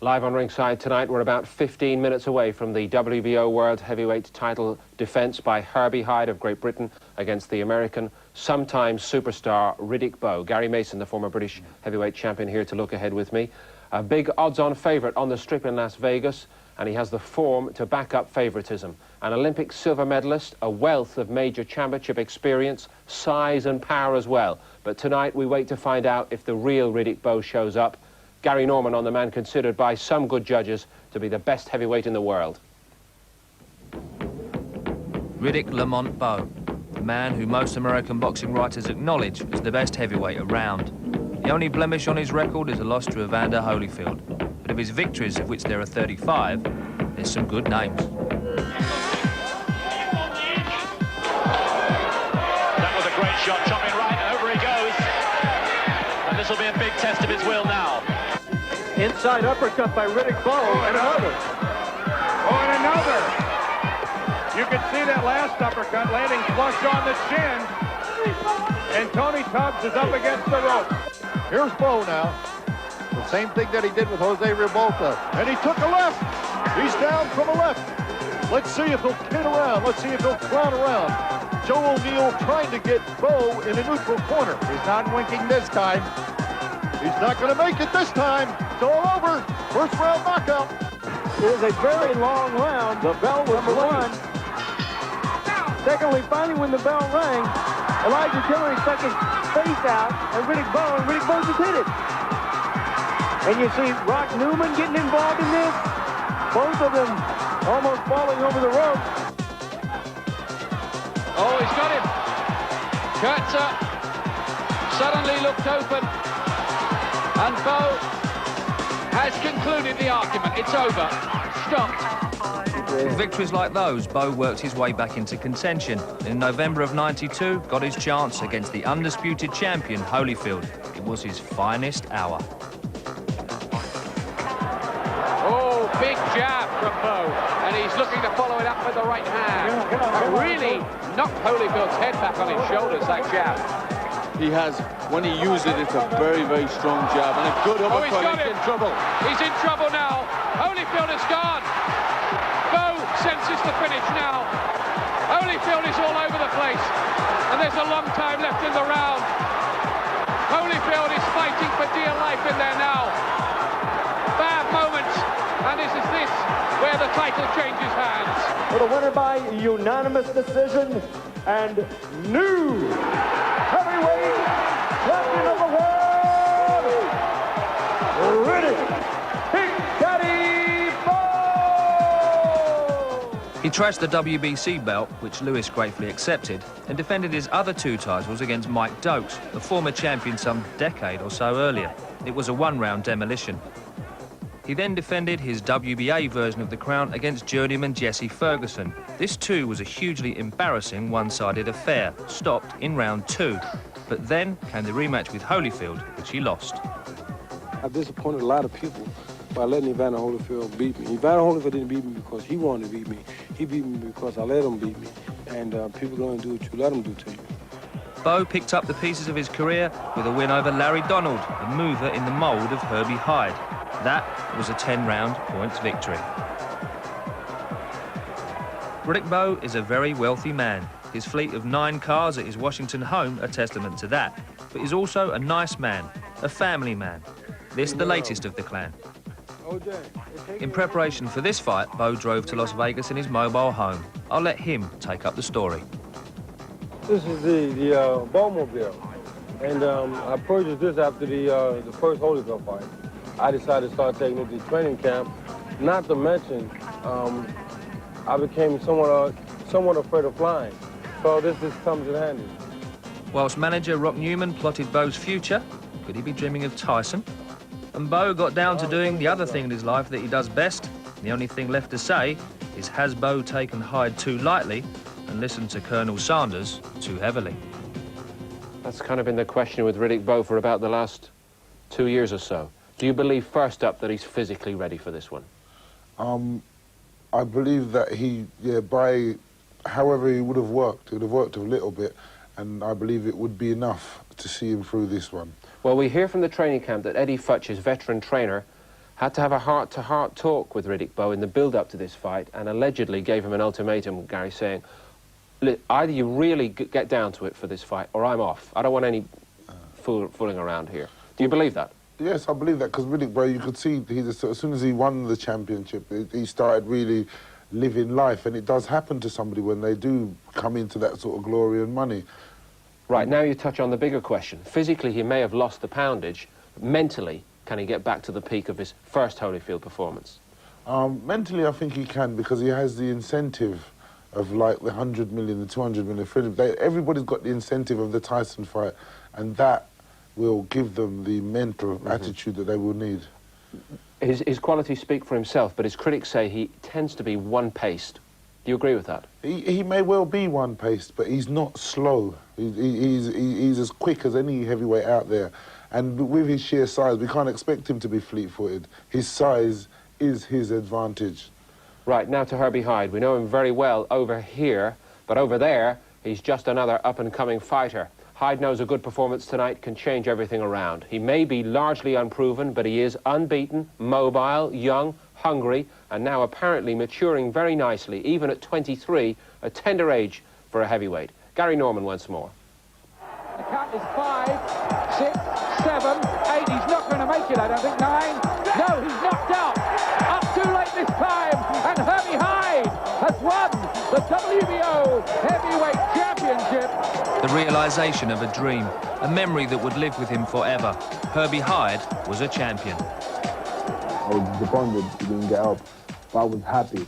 Live on ringside tonight, we're about 15 minutes away from the WBO World Heavyweight Title defence by Herbie Hyde of Great Britain against the American sometime superstar Riddick Bowe. Gary Mason, the former British heavyweight champion, here to look ahead with me. A big odds-on favourite on the strip in Las Vegas, and he has the form to back up favouritism. An Olympic silver medalist, a wealth of major championship experience, size and power as well. But tonight we wait to find out if the real Riddick Bowe shows up. Gary Norman on the man considered by some good judges to be the best heavyweight in the world. Riddick Lamont Bowe, the man who most American boxing writers acknowledge as the best heavyweight around. The only blemish on his record is a loss to Evander Holyfield. But of his victories, of which there are 35, there's some good names. That was a great shot, chopping right, and over he goes. And this will be a big test of his will now. Inside uppercut by Riddick Bowe, and another. Oh, and another. You can see that last uppercut landing flush on the chin. And Tony Tubbs is up against the rope. Here's Bowe now. The same thing that he did with Jose Revolta. And he took a left. He's down from a left. Let's see if he'll pin around. Let's see if he'll clown around. Joe O'Neill trying to get Bowe in a neutral corner. He's not winking this time. He's not going to make it this time. It's all over. First round knockout. It was a very long round. The bell was rung. Secondly, finally, when the bell rang, Elijah Tillery stuck his face out, and Riddick Bowe just hit it. And you see Rock Newman getting involved in this. Both of them almost falling over the rope. Oh, he's got him. Kurtzer suddenly looked open. And Bowe has concluded the argument. It's over. Stopped. With victories like those, Bowe worked his way back into contention. In November of '92, got his chance against the undisputed champion, Holyfield. It was his finest hour. Oh, big jab from Bowe. And he's looking to follow it up with the right hand. And really knocked Holyfield's head back on his shoulders, that jab. He has, when he uses it, it's a very, very strong jab and a good uppercut. Oh, he's got him. He's in trouble. He's in trouble now. Holyfield is gone. Bowe senses the finish now. Holyfield is all over the place. And there's a long time left in the round. Holyfield is fighting for dear life in there now. Bad moments. And is this where the title changes hands? For the winner by unanimous decision and new heavyweight champion of the world, Riddick Big Daddy Bowe! He trashed the WBC belt, which Lewis gratefully accepted, and defended his other two titles against Mike Dokes, the former champion some decade or so earlier. It was a one-round demolition. He then defended his WBA version of the crown against journeyman Jesse Ferguson. This too was a hugely embarrassing one-sided affair, stopped in round 2. But then came the rematch with Holyfield, which he lost. I've disappointed a lot of people by letting Evander Holyfield beat me. Evander Holyfield didn't beat me because he wanted to beat me. He beat me because I let him beat me. And people don't do what you let them do to you. Bowe picked up the pieces of his career with a win over Larry Donald, a mover in the mould of Herbie Hyde. That was a 10-round points victory. Riddick Bowe is a very wealthy man. His fleet of 9 cars at his Washington home are testament to that. But he's also a nice man, a family man. This the latest of the clan. In preparation for this fight, Bowe drove to Las Vegas in his mobile home. I'll let him take up the story. This is the Bowmobile. And I purchased this after the first Holyfield fight. I decided to start taking it to training camp. Not to mention, I became somewhat afraid of flying. So this just comes in handy. Whilst manager Rock Newman plotted Bowe's future, could he be dreaming of Tyson? And Bowe got down to doing the other thing in his life that he does best. The only thing left to say is, has Bowe taken Hyde too lightly and listened to Colonel Sanders too heavily? That's kind of been the question with Riddick Bowe for about the last 2 years or so. Do you believe, first up, that he's physically ready for this one? I believe that by however he would have worked a little bit, and I believe it would be enough to see him through this one. Well, we hear from the training camp that Eddie Futch, his veteran trainer, had to have a heart-to-heart talk with Riddick Bowe in the build-up to this fight and allegedly gave him an ultimatum, Gary, saying, either you really get down to it for this fight or I'm off. I don't want any fooling around here. Do you believe that? Yes, I believe that, because Riddick Bowe, you could see, as soon as he won the championship, he started really living life, and it does happen to somebody when they do come into that sort of glory and money. Right, now you touch on the bigger question. Physically, he may have lost the poundage, but mentally, can he get back to the peak of his first Holyfield performance? Mentally, I think he can, because he has the incentive of, like, the 100 million, the 200 million. Everybody's got the incentive of the Tyson fight, and that will give them the mental attitude that they will need. His qualities speak for himself, but his critics say he tends to be one-paced. Do you agree with that? He may well be one-paced, but he's not slow. He's as quick as any heavyweight out there. And with his sheer size, we can't expect him to be fleet-footed. His size is his advantage. Right, now to Herbie Hyde. We know him very well over here, but over there, he's just another up-and-coming fighter. Hyde knows a good performance tonight can change everything around. He may be largely unproven, but he is unbeaten, mobile, young, hungry, and now apparently maturing very nicely, even at 23, a tender age for a heavyweight. Gary Norman once more. The count is 5, 6, 7, 8. He's not going to make it, I don't think. 9. No, he's knocked out. Up too late this time. And Herbie Hyde has won the WBO Heavyweight Championship. The realisation of a dream, a memory that would live with him forever. Herbie Hyde was a champion. I was disappointed he didn't get up, but I was happy.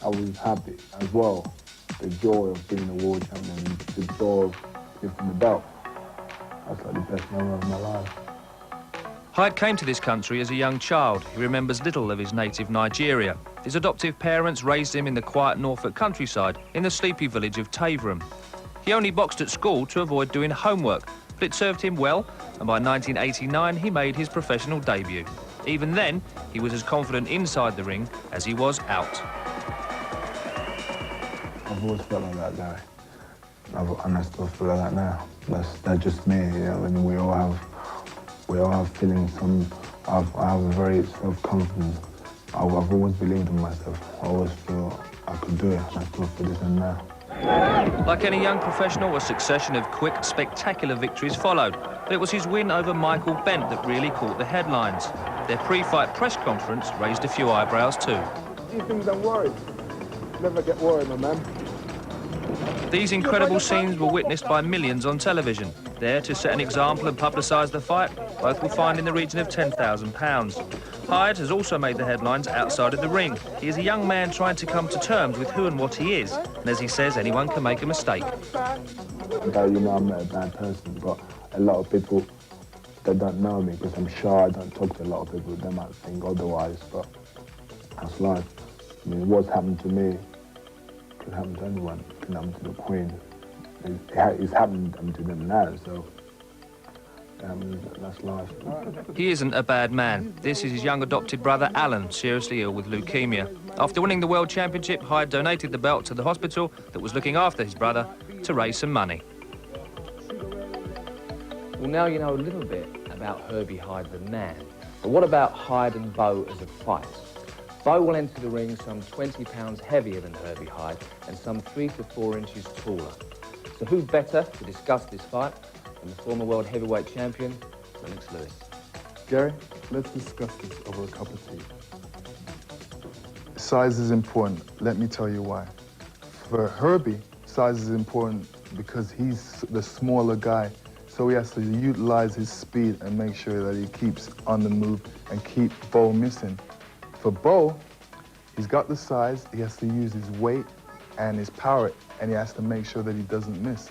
I was happy as well. The joy of being a world champion, the joy of lifting the belt. That's like the best memory of my life. Hyde came to this country as a young child. He remembers little of his native Nigeria. His adoptive parents raised him in the quiet Norfolk countryside in the sleepy village of Taverham. He only boxed at school to avoid doing homework, but it served him well, and by 1989 he made his professional debut. Even then, he was as confident inside the ring as he was out. I've always felt like that guy, and I still feel like that now. That's just me, you know, and we all have feelings. I have a very self-confidence. I've always believed in myself. I always feel I could do it, and I still feel this now. Like any young professional, a succession of quick, spectacular victories followed. But it was his win over Michael Bent that really caught the headlines. Their pre-fight press conference raised a few eyebrows too. These things I'm worried. Never get worried, my man. These incredible scenes were witnessed by millions on television. There to set an example and publicise the fight, both will find in the region of £10,000. Hyde has also made the headlines outside of the ring. He is a young man trying to come to terms with who and what he is. And as he says, anyone can make a mistake. You know, I'm not a bad person, but a lot of people that don't know me, because I'm shy, I don't talk to a lot of people, they might think otherwise, but that's life. I mean, what's happened to me could happen to anyone. It can happen to the Queen. It's happened to them now, so that's life. He isn't a bad man. This is his young adopted brother, Alan, seriously ill with leukemia. After winning the World Championship, Hyde donated the belt to the hospital that was looking after his brother to raise some money. Well, now you know a little bit about Herbie Hyde the man. But what about Hyde and Bowe as a fight? Bowe will enter the ring some 20 pounds heavier than Herbie Hyde and some 3 to 4 inches taller. So who better to discuss this fight than the former world heavyweight champion, Lennox Lewis? Gary, let's discuss this over a cup of tea. Size is important. Let me tell you why. For Herbie, size is important because he's the smaller guy, so he has to utilize his speed and make sure that he keeps on the move and keep Bowe missing. For Bowe, he's got the size, he has to use his weight and his power, and he has to make sure that he doesn't miss.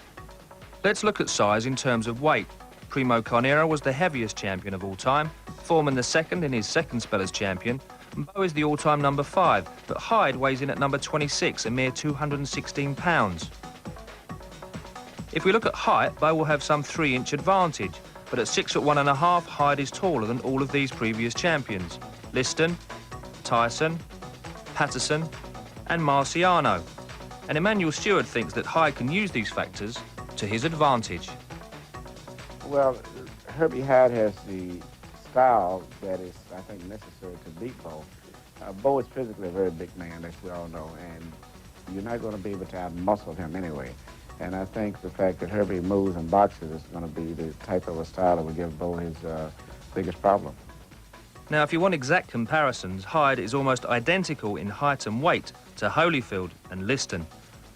Let's look at size in terms of weight. Primo Carnera was the heaviest champion of all time, Foreman the second in his second spell as champion, and Bowe is the all-time number 5, but Hyde weighs in at number 26, a mere 216 pounds. If we look at height, Bowe will have some 3-inch advantage, but at 6'1½", Hyde is taller than all of these previous champions. Liston, Tyson, Patterson and Marciano. And Emmanuel Stewart thinks that Hyde can use these factors to his advantage. Well, Herbie Hyde has the style that is, I think, necessary to beat Bowe. Bowe is physically a very big man, as we all know, and you're not going to be able to out-muscle him anyway. And I think the fact that Herbie moves and boxes is going to be the type of a style that will give Bowe his biggest problem. Now, if you want exact comparisons, Hyde is almost identical in height and weight to Holyfield and Liston.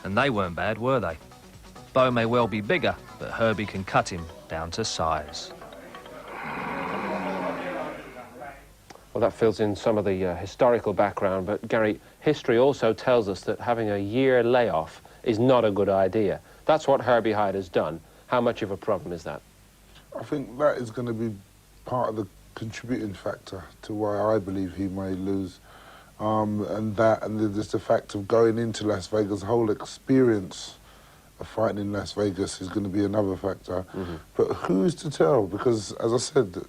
And they weren't bad, were they? Bowe may well be bigger, but Herbie can cut him down to size. Well, that fills in some of the historical background, but Gary, history also tells us that having a year layoff is not a good idea. That's what Herbie Hyde has done. How much of a problem is that? I think that is going to be part of the contributing factor to why I believe he may lose. And there's the fact of going into Las Vegas, the whole experience of fighting in Las Vegas is going to be another factor. Mm-hmm. But who's to tell? Because, as I said,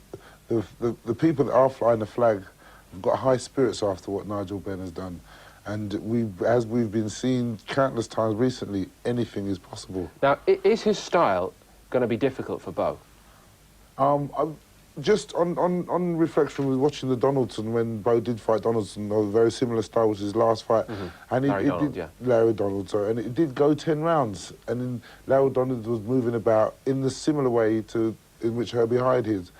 the people that are flying the flag have got high spirits after what Nigel Benn has done. And as we've been seeing countless times recently, anything is possible. Now, is his style going to be difficult for Bowe? Just on reflection, with watching the Donaldson, when Bowe did fight Donaldson, a very similar style was his last fight. Mm-hmm. And Larry Donald, sorry, and it did go 10 rounds. And then Larry Donald was moving about in the similar way in which Herbie Hyde is.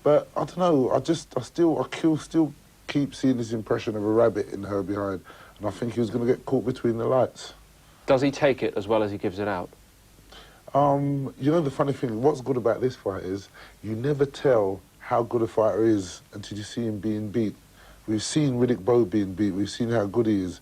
But I don't know, I still keep seeing this impression of a rabbit in Herbie Hyde, and I think he was going to get caught between the lights. Does he take it as well as he gives it out? You know, the funny thing, what's good about this fight is you never tell how good a fighter is until you see him being beat. We've seen Riddick Bowe being beat. We've seen how good he is.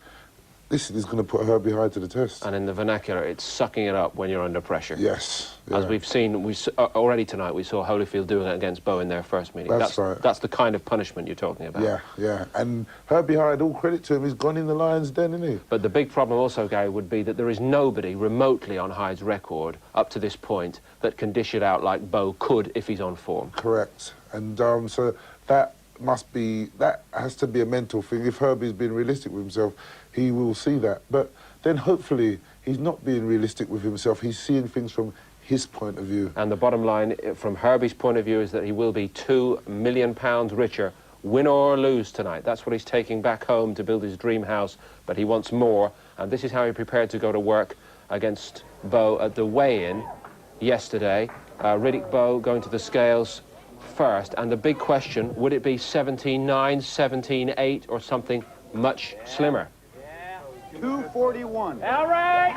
This is going to put Herbie Hyde to the test. And in the vernacular, it's sucking it up when you're under pressure. Yes. Yeah. As we've seen, already tonight, we saw Holyfield doing it against Bowe in their first meeting. That's right. That's the kind of punishment you're talking about. Yeah, yeah. And Herbie Hyde, all credit to him, he's gone in the lion's den, isn't he? But the big problem also, Gary, would be that there is nobody remotely on Hyde's record up to this point that can dish it out like Bowe could if he's on form. Correct. And so that has to be a mental thing. If Herbie's being realistic with himself, he will see that. But then hopefully he's not being realistic with himself. He's seeing things from his point of view. And the bottom line, from Herbie's point of view, is that he will be £2 million richer, win or lose tonight. That's what he's taking back home to build his dream house, but he wants more. And this is how he prepared to go to work against Bowe at the weigh-in yesterday. Riddick Bowe going to the scales first, and the big question, would it be 17.9, 17.8, or something much slimmer? 241. All right.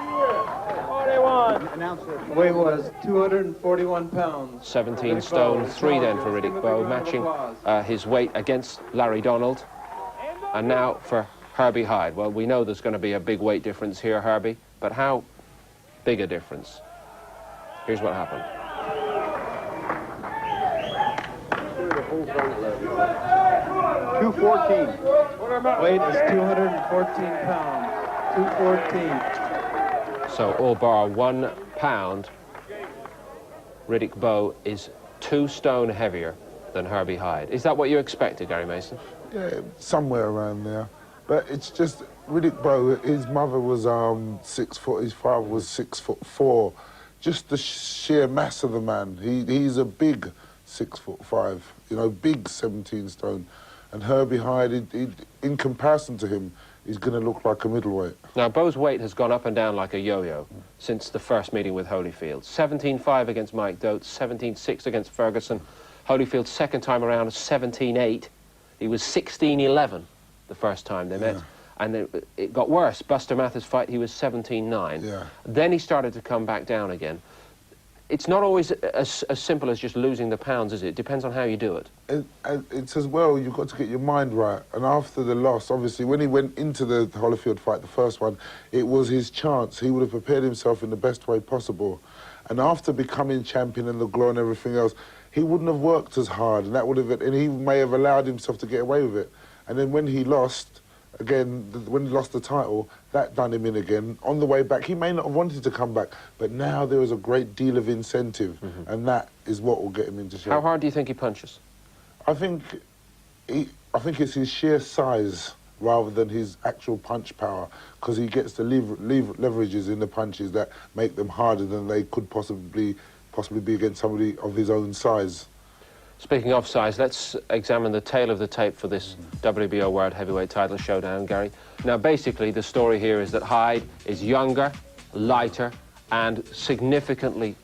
41. Announcer. Weight was 241 pounds. 17 stone 3 then for Riddick Bowe, matching his weight against Larry Donald. And now for Herbie Hyde. Well, we know there's going to be a big weight difference here, Herbie, but how big a difference? Here's what happened. 214. Weight is 214 pounds. 214. So all bar 1 pound, Riddick Bowe is 2 stone heavier than Herbie Hyde. Is that what you expected, Gary Mason? Yeah, somewhere around there. But it's just, Riddick Bowe, his mother was 6 foot, his father was 6'4". Just the sheer mass of the man. He's a big 6'5", you know, big 17 stone. And Herbie Hyde, in comparison to him, he's going to look like a middleweight. Now, Bowe's weight has gone up and down like a yo-yo since the first meeting with Holyfield. 17.5 against Mike Dotes, 17.6 against Ferguson. Holyfield's second time around was 17.8. He was 16.11 the first time they met. And it got worse. Buster Mathis' fight, he was 17.9. Yeah. Then he started to come back down again. It's not always as simple as just losing the pounds, is it? It depends on how you do it. It's as well, you've got to get your mind right. And after the loss, obviously, when he went into the Holyfield fight, the first one, it was his chance. He would have prepared himself in the best way possible. And after becoming champion and the glory and everything else, he wouldn't have worked as hard, and he may have allowed himself to get away with it. And then when he lost, again, when he lost the title, that done him in again. On the way back, he may not have wanted to come back, but now there is a great deal of incentive, and that is what will get him into shape. How hard do you think he punches? I think it's his sheer size rather than his actual punch power, because he gets the leverages in the punches that make them harder than they could possibly be against somebody of his own size. Speaking of size, let's examine the tail of the tape for this WBO World Heavyweight Title showdown, Gary. Now, basically, the story here is that Hyde is younger, lighter, and significantly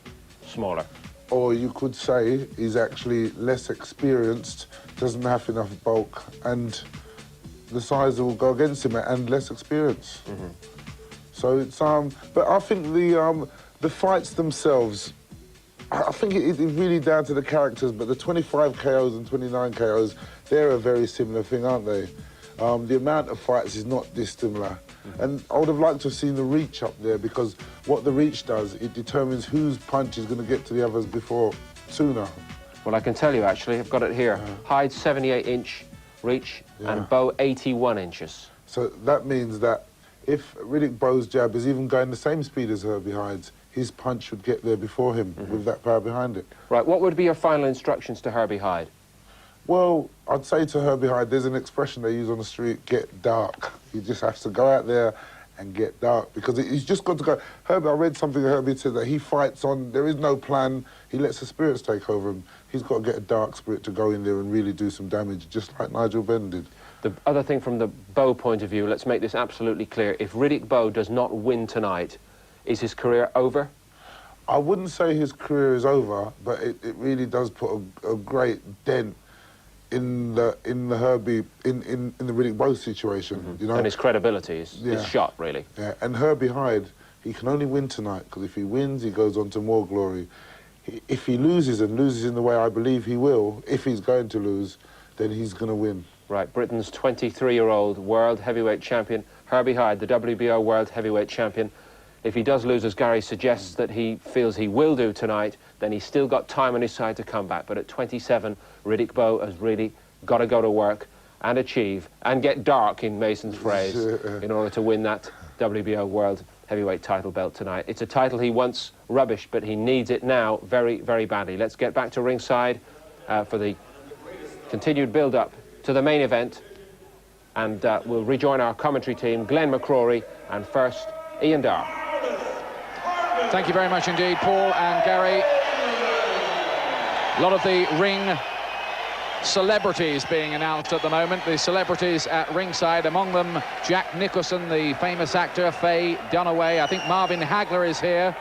smaller. Or you could say he's actually less experienced, doesn't have enough bulk, and the size will go against him, and less experience. So it's but I think the fights themselves, I think it's really down to the characters, but the 25 KOs and 29 KOs, they're a very similar thing, aren't they? The amount of fights is not dissimilar. And I would have liked to have seen the reach up there, because what the reach does, it determines whose punch is going to get to the others sooner. Well, I can tell you, actually, I've got it here. Hyde 78-inch reach and Bowe 81 inches. So that means that if Riddick Bowe's jab is even going the same speed as Herbie Hyde's, his punch should get there before him with that power behind it. Right, what would be your final instructions to Herbie Hyde? Well, I'd say to Herbie Hyde, there's an expression they use on the street, get dark. He just has to go out there and get dark, because he's just got to go. Herbie, I read something that Herbie said that he fights on, there is no plan, he lets the spirits take over him. He's got to get a dark spirit to go in there and really do some damage, just like Nigel Benn did. The other thing from the Bowe point of view, let's make this absolutely clear. If Riddick Bowe does not win tonight, is his career over? I wouldn't say his career is over, but it really does put a great dent in the Riddick Bowe situation, you know. And his credibility is shot, really. Yeah, and Herbie Hyde, he can only win tonight, because if he wins, he goes on to more glory. If he loses, and loses in the way I believe he will, if he's going to lose, then he's going to win. Right, Britain's 23-year-old world heavyweight champion, Herbie Hyde, the WBO world heavyweight champion. If he does lose, as Gary suggests that he feels he will do tonight, then he's still got time on his side to come back. But at 27, Riddick Bowe has really got to go to work and achieve and get dark, in Mason's phrase, in order to win that WBO World Heavyweight title belt tonight. It's a title he once rubbished, but he needs it now very, very badly. Let's get back to ringside for the continued build-up to the main event, and we'll rejoin our commentary team, Glenn McCrory, and first, Ian Darr. Thank you very much indeed, Paul and Gary. A lot of the ring celebrities being announced at the moment. The celebrities at ringside, among them Jack Nicholson, the famous actor, Faye Dunaway. I think Marvin Hagler is here.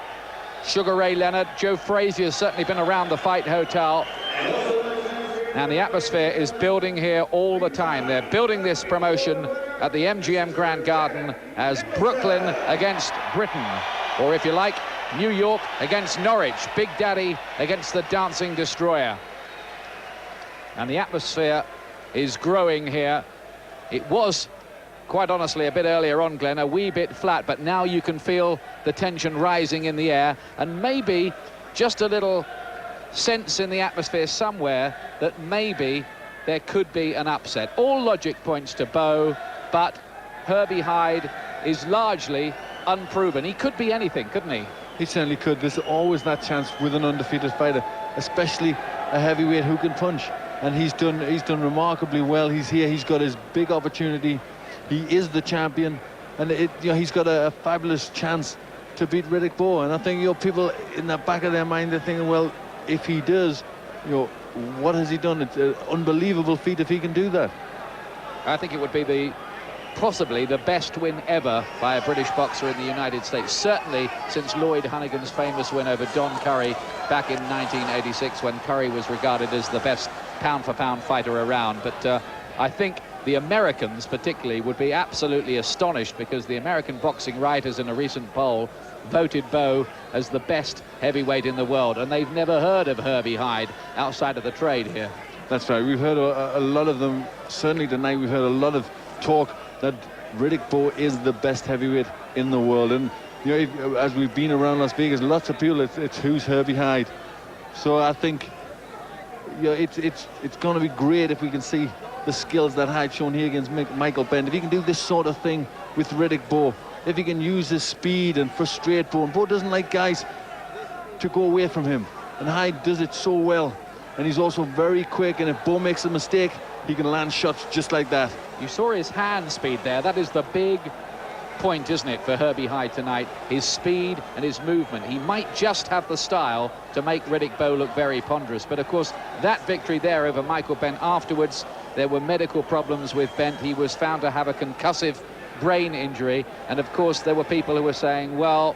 Sugar Ray Leonard. Joe Frazier has certainly been around the Fight Hotel. And the atmosphere is building here all the time. They're building this promotion at the MGM Grand Garden as Brooklyn against Britain. Or if you like, New York against Norwich. Big Daddy against the Dancing Destroyer. And the atmosphere is growing here. It was, quite honestly, a bit earlier on, Glenn, a wee bit flat, but now you can feel the tension rising in the air, and maybe just a little sense in the atmosphere somewhere that maybe there could be an upset. All logic points to Bowe, but Herbie Hyde is largely unproven. He could be anything, couldn't he? He certainly could. There's always that chance with an undefeated fighter, especially a heavyweight who can punch. And he's done remarkably well. He's here, he's got his big opportunity. He is the champion, and he's got a fabulous chance to beat Riddick Bowe. And I think people in the back of their mind, they're thinking, well, if he does, what has he done? It's an unbelievable feat if he can do that. I think it would be possibly the best win ever by a British boxer in the United States, certainly since Lloyd Hunnigan's famous win over Don Curry back in 1986, when Curry was regarded as the best pound-for-pound fighter around. But I think the Americans particularly would be absolutely astonished, because the American boxing writers in a recent poll voted Bowe as the best heavyweight in the world, and they've never heard of Herbie Hyde outside of the trade here. That's right. We've heard a lot of them. Certainly tonight we've heard a lot of talk that Riddick Bowe is the best heavyweight in the world. And as we've been around Las Vegas, lots of people, it's who's Herbie Hyde. So I think it's going to be great if we can see the skills that Hyde shown here against Michael Benn. If he can do this sort of thing with Riddick Bowe, if he can use his speed and frustrate Bowe. And Bowe doesn't like guys to go away from him, and Hyde does it so well. And he's also very quick, and if Bowe makes a mistake, he can land shots just like that. You saw his hand speed there. That is the big point, isn't it, for Herbie Hyde tonight? His speed and his movement. He might just have the style to make Riddick Bowe look very ponderous. But, of course, that victory there over Michael Bent afterwards, there were medical problems with Bent. He was found to have a concussive brain injury. And, of course, there were people who were saying, well,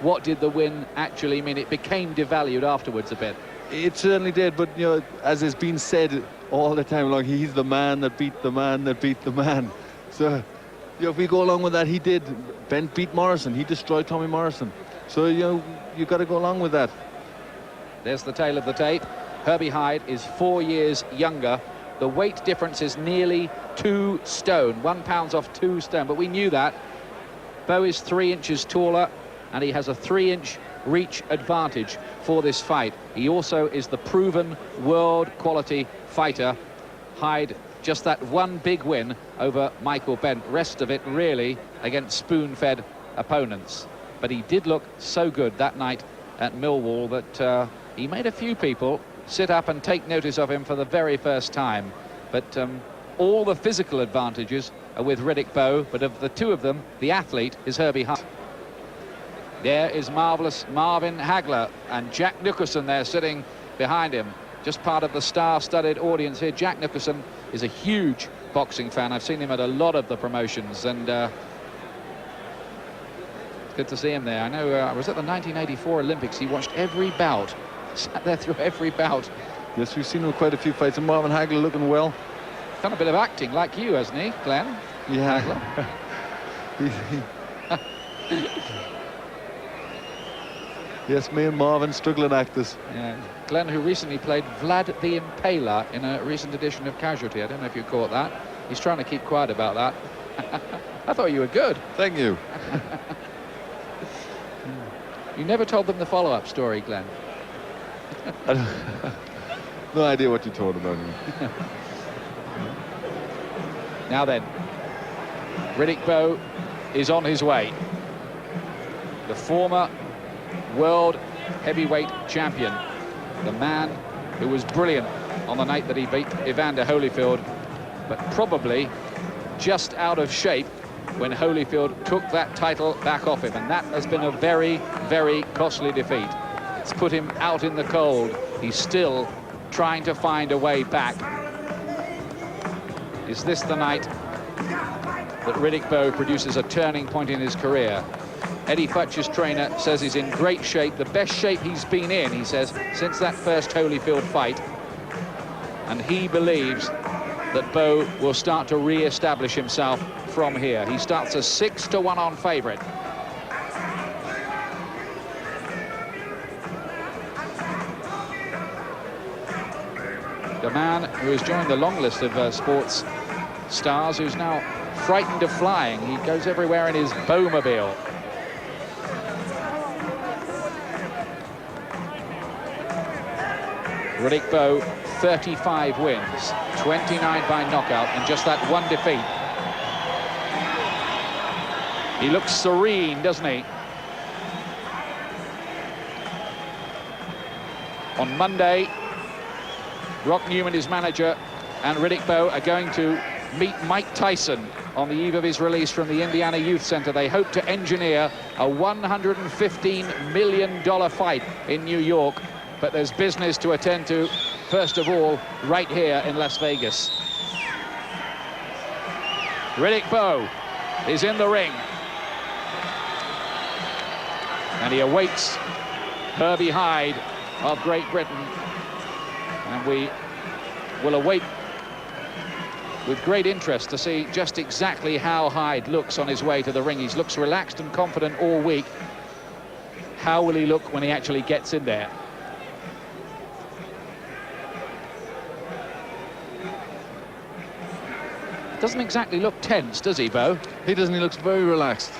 what did the win actually mean? It became devalued afterwards a bit. It certainly did, but, you know, as has been said all the time, like, he's the man that beat the man that beat the man. So, you know, if we go along with that, he did. Bent beat Morrison. He destroyed Tommy Morrison. So, you know, you've got to go along with that. There's the tail of the tape. Herbie Hyde is 4 years younger. The weight difference is nearly 2 stone. 1 pound off 2 stone, but we knew that. Bowe is 3 inches taller, and he has a 3-inch reach advantage for this fight. He also is the proven world quality fighter. Hyde, just that one big win over Michael Bent. Rest of it really against spoon-fed opponents. But he did look so good that night at Millwall that he made a few people sit up and take notice of him for the very first time. But all the physical advantages are with Riddick Bowe, but of the two of them, the athlete is Herbie Hyde. There is marvellous Marvin Hagler, and Jack Nicholson there sitting behind him. Just part of the star-studded audience here. Jack Nicholson is a huge boxing fan. I've seen him at a lot of the promotions, and it's good to see him there. I know I was at the 1984 Olympics. He watched every bout, sat there through every bout. Yes, we've seen him quite a few fights, and Marvin Hagler looking well. Done a bit of acting like you, hasn't he, Glenn? Yeah. Hagler. Yes, me and Marvin struggling actors. Yeah. Glenn, who recently played Vlad the Impaler in a recent edition of Casualty. I don't know if you caught that. He's trying to keep quiet about that. I thought you were good. Thank you. You never told them the follow-up story, Glenn. No idea what you told about me. Now then, Riddick Bowe is on his way. The former world heavyweight champion, the man who was brilliant on the night that he beat Evander Holyfield, but probably just out of shape when Holyfield took that title back off him, and that has been a very, very costly defeat. It's put him out in the cold. He's still trying to find a way back. Is this the night that Riddick Bowe produces a turning point in his career? Eddie Futcher's trainer says he's in great shape, the best shape he's been in, he says, since that first Holyfield fight. And he believes that Bowe will start to re-establish himself from here. He starts a 6-1 on favourite. The man who has joined the long list of sports stars, who's now frightened of flying. He goes everywhere in his Bowmobile. Riddick Bowe, 35 wins, 29 by knockout, and just that one defeat. He looks serene, doesn't he? On Monday, Rock Newman, his manager, and Riddick Bowe are going to meet Mike Tyson on the eve of his release from the Indiana Youth Center. They hope to engineer a $115 million fight in New York. But there's business to attend to, first of all, right here in Las Vegas. Riddick Bowe is in the ring. And he awaits Herbie Hyde of Great Britain. And we will await with great interest to see just exactly how Hyde looks on his way to the ring. He looks relaxed and confident all week. How will he look when he actually gets in there? Doesn't exactly look tense, does he, Bowe? He doesn't. He looks very relaxed.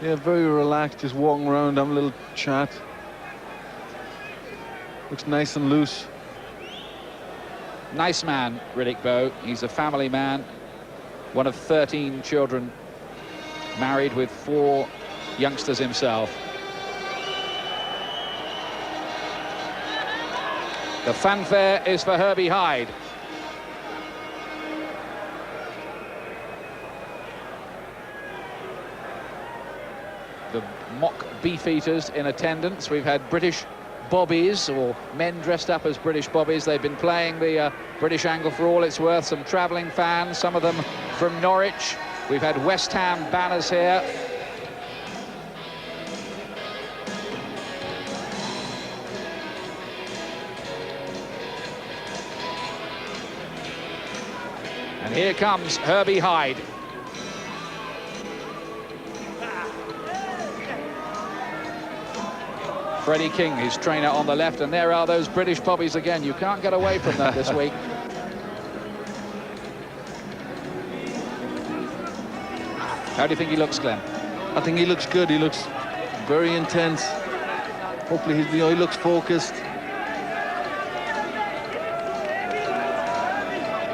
Yeah, very relaxed, just walking around, having a little chat. Looks nice and loose. Nice man, Riddick Bowe. He's a family man, one of 13 children, married with 4 youngsters himself. The fanfare is for Herbie Hyde. the mock beefeaters in attendance. We've had British bobbies, or men dressed up as British bobbies. They've been playing the British angle for all it's worth. Some travelling fans, some of them from Norwich. We've had West Ham banners here. And here comes Herbie Hyde. Freddie King, his trainer, on the left, and there are those British bobbies again. You can't get away from them this week. How do you think he looks, Glenn? I think he looks good. He looks very intense. Hopefully, he looks focused.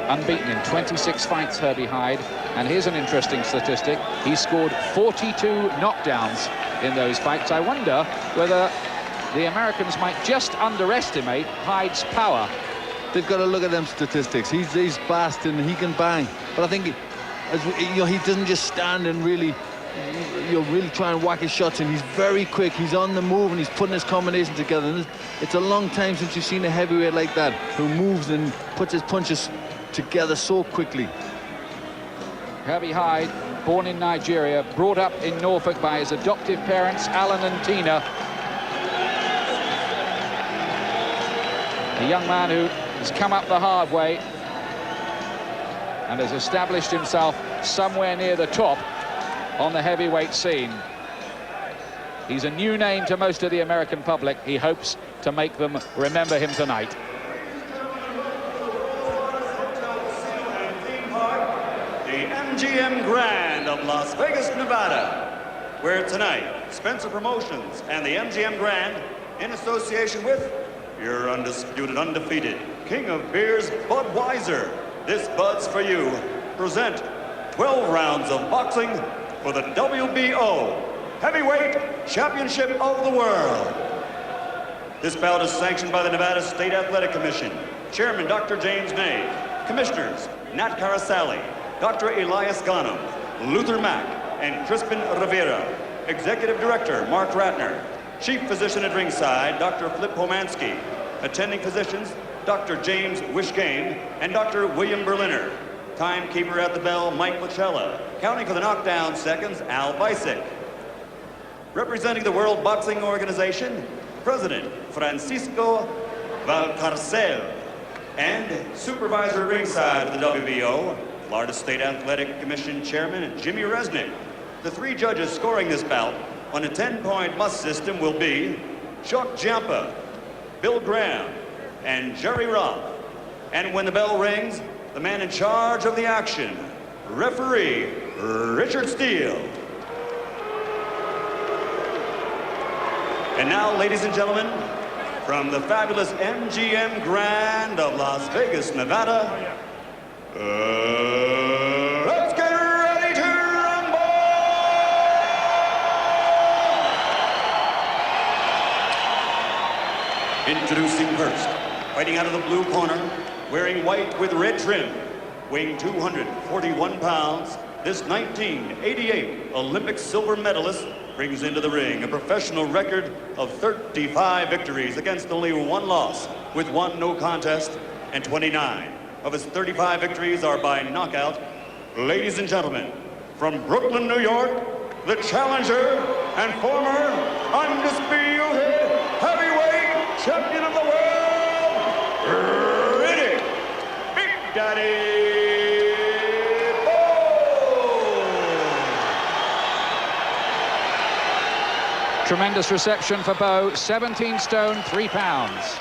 Unbeaten in 26 fights, Herbie Hyde. And here's an interesting statistic. He scored 42 knockdowns in those fights. I wonder whether the Americans might just underestimate Hyde's power. They've got to look at them statistics. He's fast and he can bang. But I think, he doesn't just stand and really try and whack his shots in. He's very quick. He's on the move and he's putting his combination together. And it's a long time since you've seen a heavyweight like that who moves and puts his punches together so quickly. Herbie Hyde, born in Nigeria, brought up in Norfolk by his adoptive parents, Alan and Tina. A young man who has come up the hard way and has established himself somewhere near the top on the heavyweight scene. He's a new name to most of the American public. He hopes to make them remember him tonight. The MGM Grand of Las Vegas, Nevada, where tonight Spencer Promotions and the MGM Grand, in association with your undisputed, undefeated king of beers, Budweiser, this Bud's for you, present 12 rounds of boxing for the WBO Heavyweight Championship of the World. This bout is sanctioned by the Nevada State Athletic Commission, Chairman Dr. James May, Commissioners Nat Carasali, Dr. Elias Ghanem, Luther Mack, and Crispin Rivera, Executive Director Mark Ratner, Chief Physician at ringside, Dr. Flip Pomansky. Attending physicians, Dr. James Wishgame and Dr. William Berliner. Timekeeper at the bell, Mike Lachella. Counting for the knockdown seconds, Al Bisick. Representing the World Boxing Organization, President Francisco Valcarcel. And supervisor at ringside of the WBO, Florida State Athletic Commission Chairman Jimmy Resnick. The three judges scoring this bout on a 10-point must system will be Chuck Giampa, Bill Graham, and Jerry Roth. And when the bell rings, the man in charge of the action, referee Richard Steele. And now, ladies and gentlemen, from the fabulous MGM Grand of Las Vegas, Nevada, let's get ready to rumble! Introducing first, fighting out of the blue corner, wearing white with red trim, weighing 241 pounds, this 1988 Olympic silver medalist brings into the ring a professional record of 35 victories against only one loss, with one no contest, and 29 of his 35 victories are by knockout. Ladies and gentlemen, from Brooklyn, New York, the challenger and former undisputed heavyweight champion of the world, Riddick Big Daddy Bowe. Tremendous reception for Bowe, 17 stone, 3 pounds.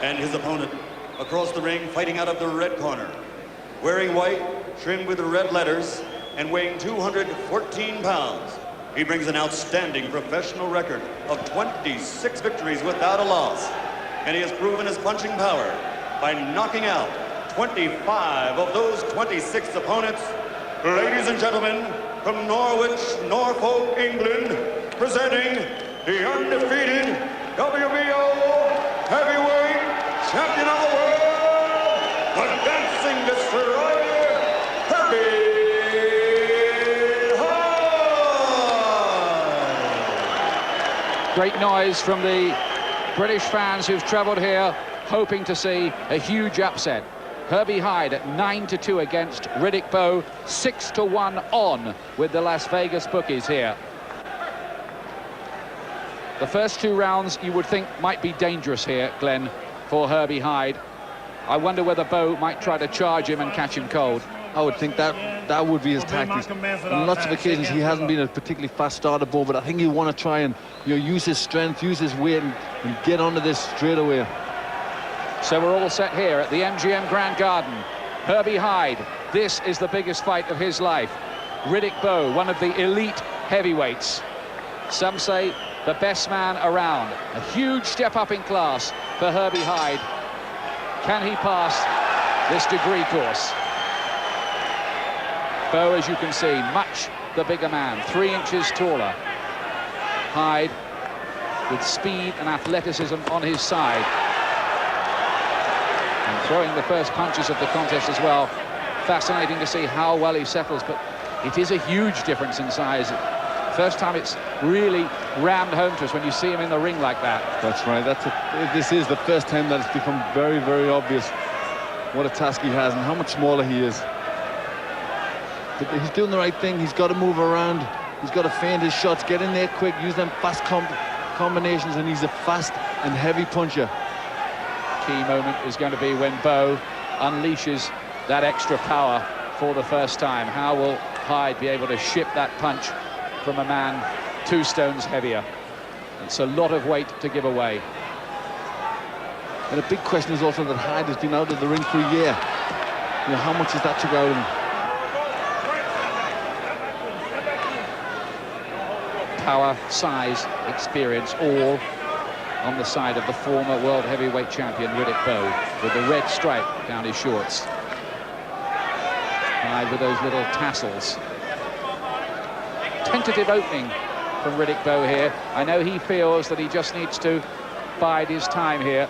And his opponent across the ring, fighting out of the red corner, wearing white, trimmed with red letters, and weighing 214 pounds. He brings an outstanding professional record of 26 victories without a loss. And he has proven his punching power by knocking out 25 of those 26 opponents. Ladies and gentlemen, from Norwich, Norfolk, England, presenting the undefeated WBO Heavyweight Champion of the World, the Dancing Destroyer, Herbie Hyde. Great noise from the British fans who've travelled here hoping to see a huge upset. Herbie Hyde at 9-2 against Riddick Bowe, 6-1 on with the Las Vegas bookies here. The first 2 rounds you would think might be dangerous here, Glenn, for Herbie Hyde. I wonder whether Bowe might try to charge him and catch him cold. I would think that would be his tactics. On lots of occasions he hasn't been a particularly fast starter, Bowe, but I think he'll want to try and use his strength, use his weight, and get onto this straight away. So we're all set here at the MGM Grand Garden. Herbie Hyde, this is the biggest fight of his life. Riddick Bowe, one of the elite heavyweights. Some say the best man around. A huge step up in class for Herbie Hyde. Can he pass this degree course? Bowe, as you can see, much the bigger man, 3 inches taller. Hyde with speed and athleticism on his side. And throwing the first punches of the contest as well. Fascinating to see how well he settles, but it is a huge difference in size. First time it's really rammed home to us when you see him in the ring like that. That's right. This is the first time that it's become very, very obvious what a task he has and how much smaller he is. But he's doing the right thing. He's got to move around. He's got to feint his shots, get in there quick, use them fast combinations, and he's a fast and heavy puncher. Key moment is going to be when Bowe unleashes that extra power for the first time. How will Hyde be able to ship that punch from a man 2 stones heavier? It's a lot of weight to give away. And a big question is also that Hyde has been out of the ring for a year. How much is that took out of him? Power, size, experience, all on the side of the former world heavyweight champion Riddick Bowe, with the red stripe down his shorts. Hyde with those little tassels. Tentative opening from Riddick Bowe here. I know he feels that he just needs to bide his time here.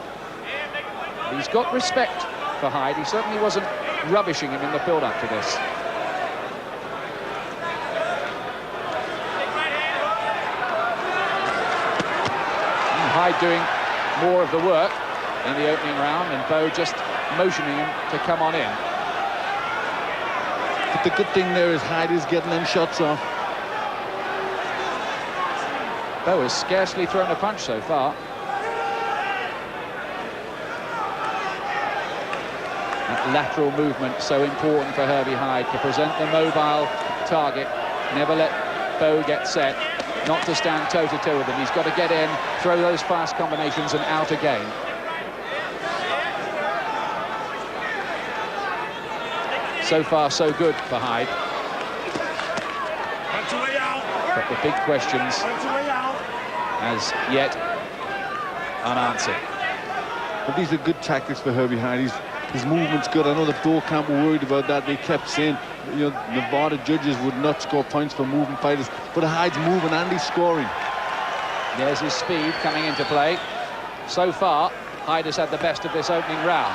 He's got respect for Hyde. He certainly wasn't rubbishing him in the build-up to this. Hyde doing more of the work in the opening round, and Bowe just motioning him to come on in. But the good thing there is Hyde is getting them shots off. Bowe has scarcely thrown a punch so far. That lateral movement so important for Herbie Hyde, to present the mobile target, never let Bowe get set. Not to stand toe-to-toe with him. He's got to get in, throw those fast combinations, and out again. So far, so good for Hyde. But the big questions, as yet, unanswered. But these are good tactics for Herbie Hyde. His movement's good. I know the Bowe camp were worried about that. They kept saying, Nevada judges would not score points for moving fighters. But Hyde's moving and he's scoring. There's his speed coming into play. So far, Hyde has had the best of this opening round.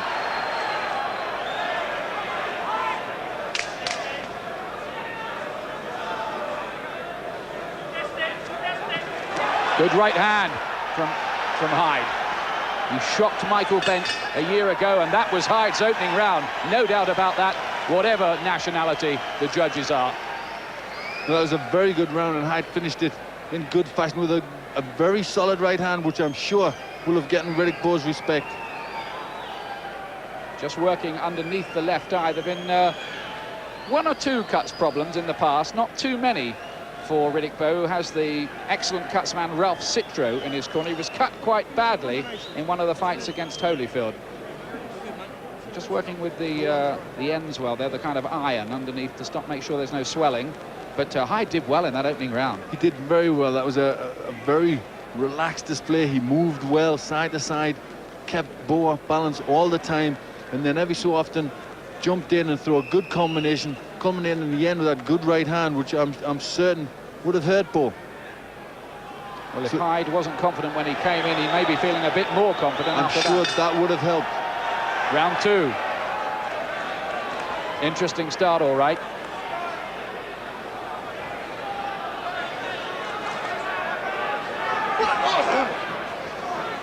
Good right hand from Hyde. He shocked Michael Bent a year ago, and that was Hyde's opening round. No doubt about that, whatever nationality the judges are. Well, that was a very good round, and Hyde finished it in good fashion with a very solid right hand, which I'm sure will have gotten Riddick Bowe's respect. Just working underneath the left eye. There have been 1 or 2 cuts problems in the past, not too many for Riddick Bowe, who has the excellent cutsman Ralph Citro in his corner. He was cut quite badly in one of the fights against Holyfield. Just working with the ends well. They're the kind of iron underneath to make sure there's no swelling. But Hyde did well in that opening round. He did very well. That was a very relaxed display. He moved well side to side, kept Bowe off balance all the time, and then every so often jumped in and threw a good combination, coming in the end with that good right hand, which I'm certain would have hurt Bowe. Well, if Hyde wasn't confident when he came in, he may be feeling a bit more confident. I'm sure that would have helped. Round 2. Interesting start, all right.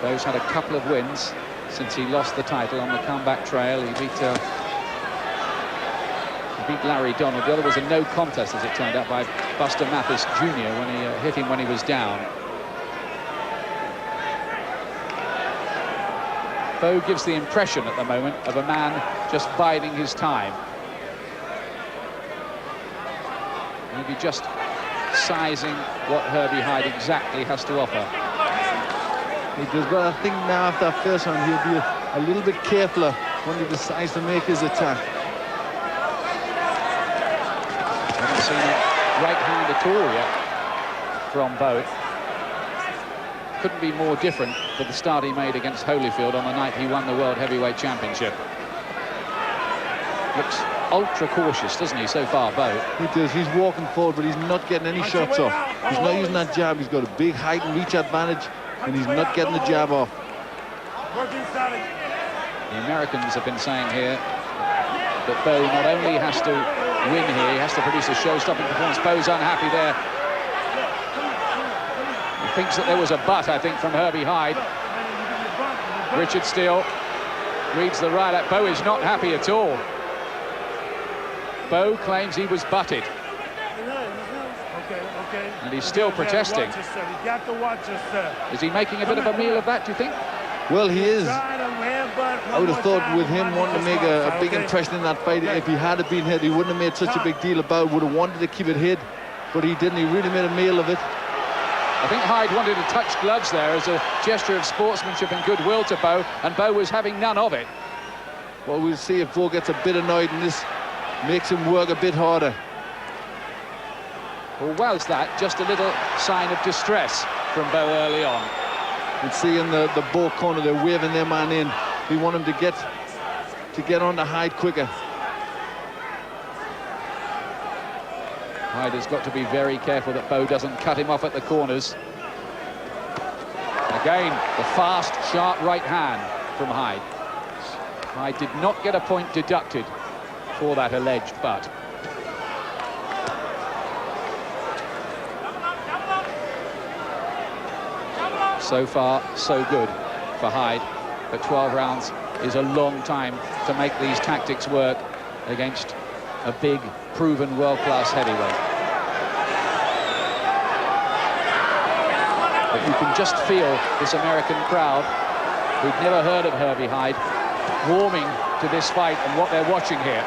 Bowe's had a couple of wins since he lost the title on the comeback trail. He beat Larry Donald. The other was a no contest, as it turned out, by Buster Mathis Jr. when he hit him when he was down. Bowe gives the impression at the moment of a man just biding his time. Maybe just sizing what Herbie Hyde exactly has to offer. He does, but I think now after that first round he'll be a little bit careful when he decides to make his attack. Haven't seen a right hand at all yet from Bowe. Couldn't be more different for the start he made against Holyfield on the night he won the World Heavyweight Championship. Looks ultra cautious, doesn't he, so far, Bowe? He does. He's walking forward, but he's not getting any shots off. He's not using that jab. He's got a big height and reach advantage, and he's not getting the jab off. The Americans have been saying here that Bowe not only has to win here, he has to produce a show-stopping performance. Bowe's unhappy there. He thinks that there was a butt, I think, from Herbie Hyde. Richard Steele reads the right at Bowe is not happy at all. Bowe claims he was butted. And he's still protesting. Is he making a bit of a meal of that, do you think? Well, he is. I would have thought with him wanting to make a big impression in that fight, if he had been hit, he wouldn't have made such a big deal about it, would have wanted to keep it hid, but he didn't. He really made a meal of it. I think Hyde wanted to touch gloves there as a gesture of sportsmanship and goodwill to Bowe, and Bowe was having none of it. Well, we'll see if Bowe gets a bit annoyed and this makes him work a bit harder. Or was that just a little sign of distress from Bowe early on? You can see in the Bowe corner, they're waving their man in. They want him to get on to Hyde quicker. Hyde has got to be very careful that Bowe doesn't cut him off at the corners. Again, the fast, sharp right hand from Hyde. Hyde did not get a point deducted for that alleged butt. So far, so good for Hyde, but 12 rounds is a long time to make these tactics work against a big, proven world-class heavyweight. But you can just feel this American crowd, who've never heard of Herbie Hyde, warming to this fight and what they're watching here.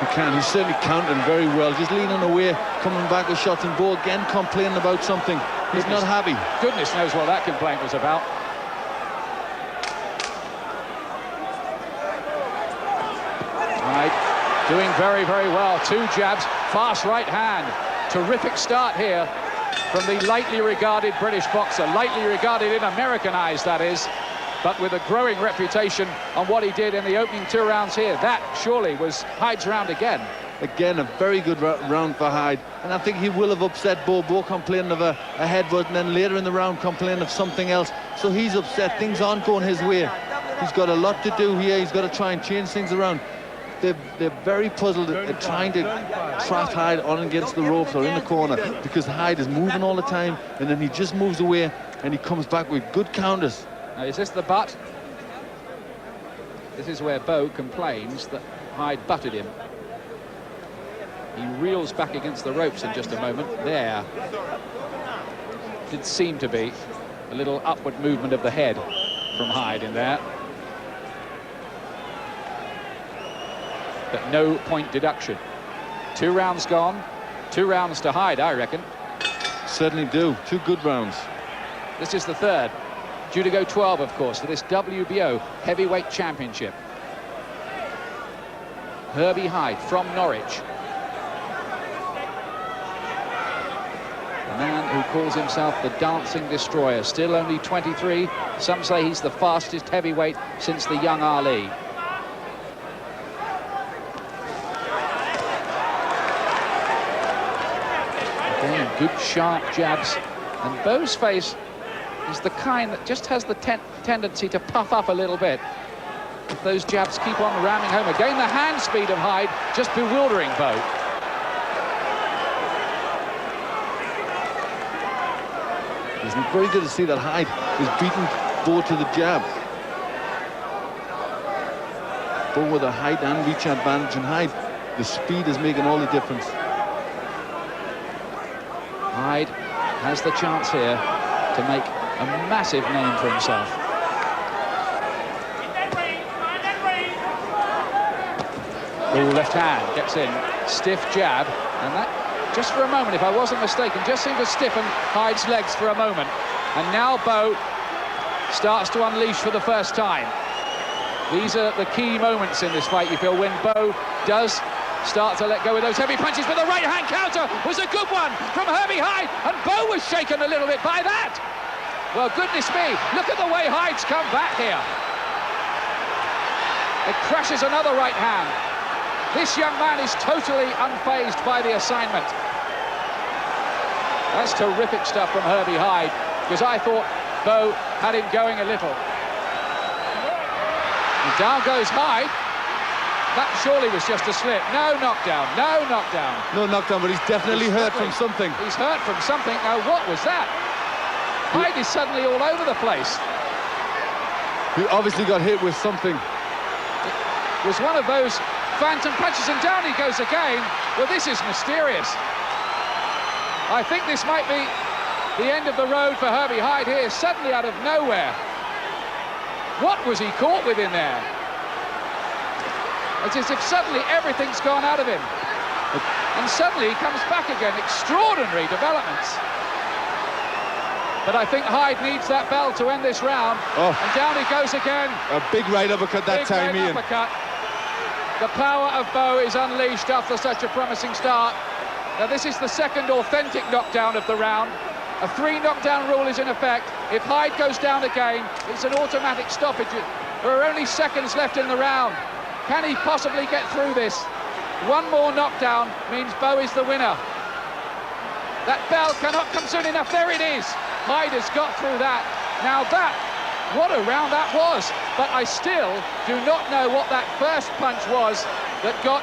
He can. He's certainly counting very well. Just leaning away, coming back with shots, and Bowe again complaining about something. He's not happy. Goodness knows what that complaint was about. Hyde doing very, very well. Two jabs, fast right hand. Terrific start here from the lightly regarded British boxer. Lightly regarded in American eyes, that is. But with a growing reputation on what he did in the opening 2 rounds here. That surely was Hyde's round again. Again, a very good round for Hyde. And I think he will have upset Bowe. Bowe complaining of a headbutt, and then later in the round complaining of something else. So he's upset. Things aren't going his way. He's got a lot to do here. He's got to try and change things around. They're very puzzled at trying to trap Hyde on against the ropes or in the corner, because Hyde is moving all the time, and then he just moves away and he comes back with good counters. Now, is this the butt? This is where Bowe complains that Hyde butted him. He reels back against the ropes in just a moment. There did seem to be a little upward movement of the head from Hyde in there. But no point deduction. 2 rounds gone. 2 rounds to Hyde, I reckon. Certainly do. 2 good rounds. This is the 3rd. Due to go 12, of course, for this WBO Heavyweight Championship. Herbie Hyde from Norwich. A man who calls himself the Dancing Destroyer. Still only 23. Some say he's the fastest heavyweight since the young Ali. Again, good sharp jabs. And Bowe's face is the kind that just has the tendency to puff up a little bit. If those jabs keep on ramming home. Again, the hand speed of Hyde just bewildering Bowe. It's very good to see that Hyde is beating Bowe to the jab. Bowe with a height and reach advantage, and Hyde, the speed is making all the difference. Hyde has the chance here to make a massive name for himself. Ooh, left hand gets in, stiff jab, and that, just for a moment, if I wasn't mistaken, just seemed to stiffen Hyde's legs for a moment. And now Bowe starts to unleash for the first time. These are the key moments in this fight, you feel, when Bowe does start to let go of those heavy punches, but the right hand counter was a good one from Herbie Hyde, and Bowe was shaken a little bit by that. Well, goodness me, look at the way Hyde's come back here. It crashes another right hand. This young man is totally unfazed by the assignment. That's terrific stuff from Herbie Hyde, because I thought Bowe had him going a little. And down goes Hyde. That surely was just a slip. No knockdown, no knockdown. No knockdown, but he's definitely hurt from something. He's hurt from something. Now, what was that? Hyde is suddenly all over the place. He obviously got hit with something. It was one of those phantom punches, and down he goes again. Well, this is mysterious. I think this might be the end of the road for Herbie Hyde here, suddenly out of nowhere. What was he caught with in there? It's as if suddenly everything's gone out of him. And suddenly he comes back again. Extraordinary developments. But I think Hyde needs that bell to end this round. Oh. And down he goes again. A big right uppercut that time, Ian. Uppercut. The power of Bowe is unleashed after such a promising start. Now, this is the second authentic knockdown of the round. A 3 knockdown rule is in effect. If Hyde goes down again, it's an automatic stoppage. There are only seconds left in the round. Can he possibly get through this? One more knockdown means Bowe is the winner. That bell cannot come soon enough. There it is. Hyde has got through that. Now that, what a round that was. But I still do not know what that first punch was that got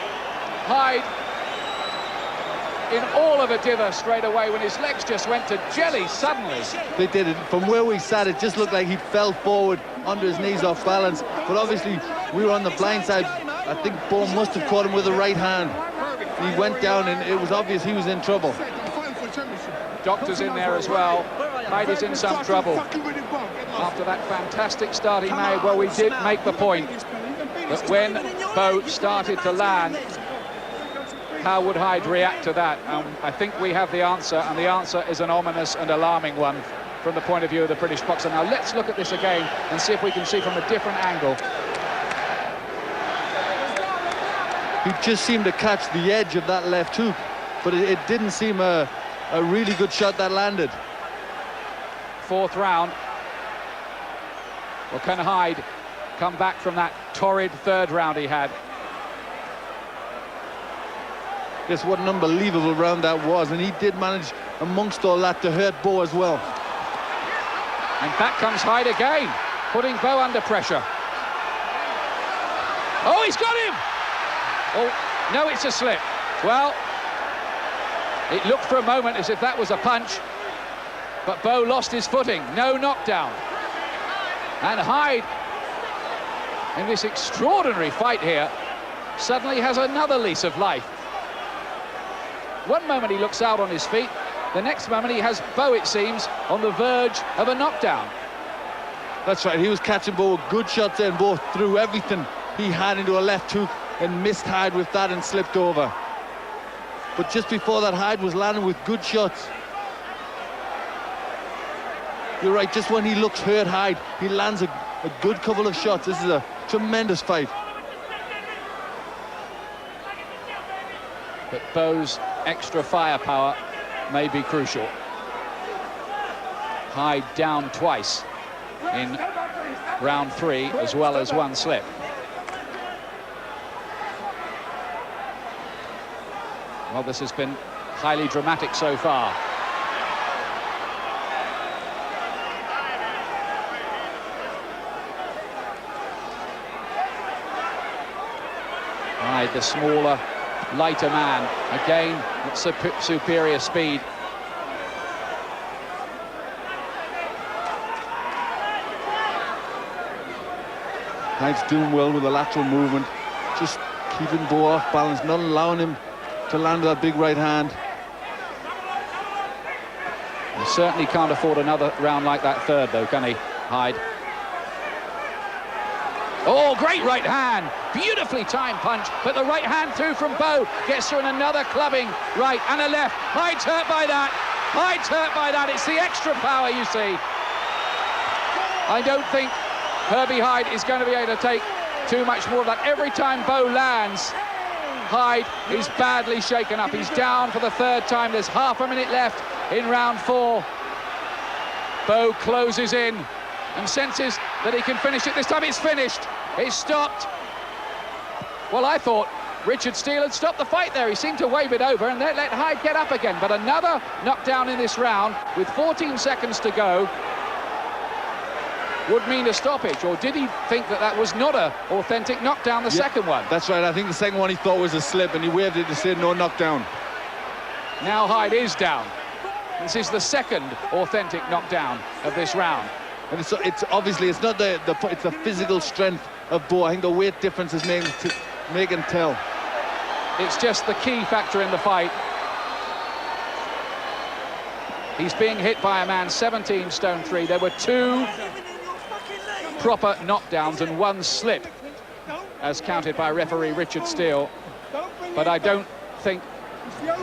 Hyde in all of a dither straight away when his legs just went to jelly suddenly. They did it. From where we sat, it just looked like he fell forward under his knees off balance. But obviously, we were on the blind side. I think Bowe must have caught him with the right hand. He went down, and it was obvious he was in trouble. Doctor's in there as well. Hyde is in some trouble. After that fantastic start he made, well, we did make the point that when Bowe started to land, how would Hyde react to that? I think we have the answer, and the answer is an ominous and alarming one from the point of view of the British boxer. Now, let's look at this again and see if we can see from a different angle. He just seemed to catch the edge of that left hook, but it didn't seem a really good shot that landed. Fourth round. Well, can Hyde come back from that torrid third round he had? Guess what an unbelievable round that was, and he did manage, amongst all that, to hurt Bowe as well. And back comes Hyde again, putting Bowe under pressure. Oh, he's got him! Oh, no, it's a slip. Well, it looked for a moment as if that was a punch, but Bowe lost his footing. No knockdown. And Hyde, in this extraordinary fight here, suddenly has another lease of life. One moment he looks out on his feet, the next moment he has Bowe, it seems, on the verge of a knockdown. That's right, he was catching Bowe with good shots there, and Bowe threw everything he had into a left hook and missed Hyde with that and slipped over. But just before that, Hyde was landing with good shots. You're right, just when he looks hurt, Hyde, he lands a good couple of shots. This is a tremendous fight. But Bowe's extra firepower may be crucial. Hyde down twice in round 3, as well as one slip. Well, this has been highly dramatic so far. Hyde, the smaller, lighter man, again at superior speed. Hyde's doing well with the lateral movement, just keeping Bowe off balance, not allowing him to land that big right hand. He certainly can't afford another round like that third, though, can he, Hyde? Oh, great right hand. Beautifully timed punch, but the right hand through from Bowe gets through in another clubbing right and a left. Hyde's hurt by that. Hyde's hurt by that. It's the extra power, you see. I don't think Herbie Hyde is going to be able to take too much more of that. Every time Bowe lands, Hyde is badly shaken up. He's down for the third time. There's half a minute left in round 4. Bowe closes in and senses that he can finish it. This time it's finished. It's stopped. Well, I thought Richard Steele had stopped the fight there. He seemed to wave it over and let Hyde get up again. But another knockdown in this round with 14 seconds to go would mean a stoppage. Or did he think that that was not an authentic knockdown, the second one? That's right. I think the second one he thought was a slip, and he waved it to say no knockdown. Now Hyde is down. This is the second authentic knockdown of this round. And it's obviously, it's not it's the physical strength of Bowe. I think the weight difference is making tell. It's just the key factor in the fight. He's being hit by a man 17 stone 3. There were 2 proper knockdowns and 1 slip, as counted by referee Richard Steele. But I don't think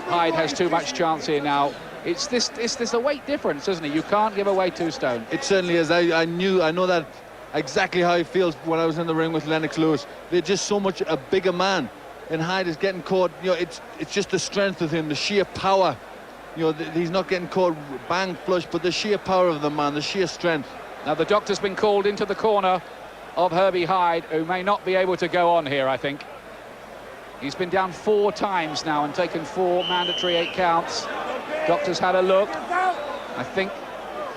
Hyde has too much chance here now. It's the weight difference, isn't it? You can't give away 2 stone. It certainly is. I know that exactly how he feels when I was in the ring with Lennox Lewis. They're just so much a bigger man, and Hyde is getting caught. You know, it's just the strength of him, the sheer power. You know, he's not getting caught bang flush, but the sheer power of the man, the sheer strength. Now the doctor's been called into the corner of Herbie Hyde, who may not be able to go on here, I think. He's been down 4 times now and taken 4 mandatory 8 counts. Doctor's had a look. I think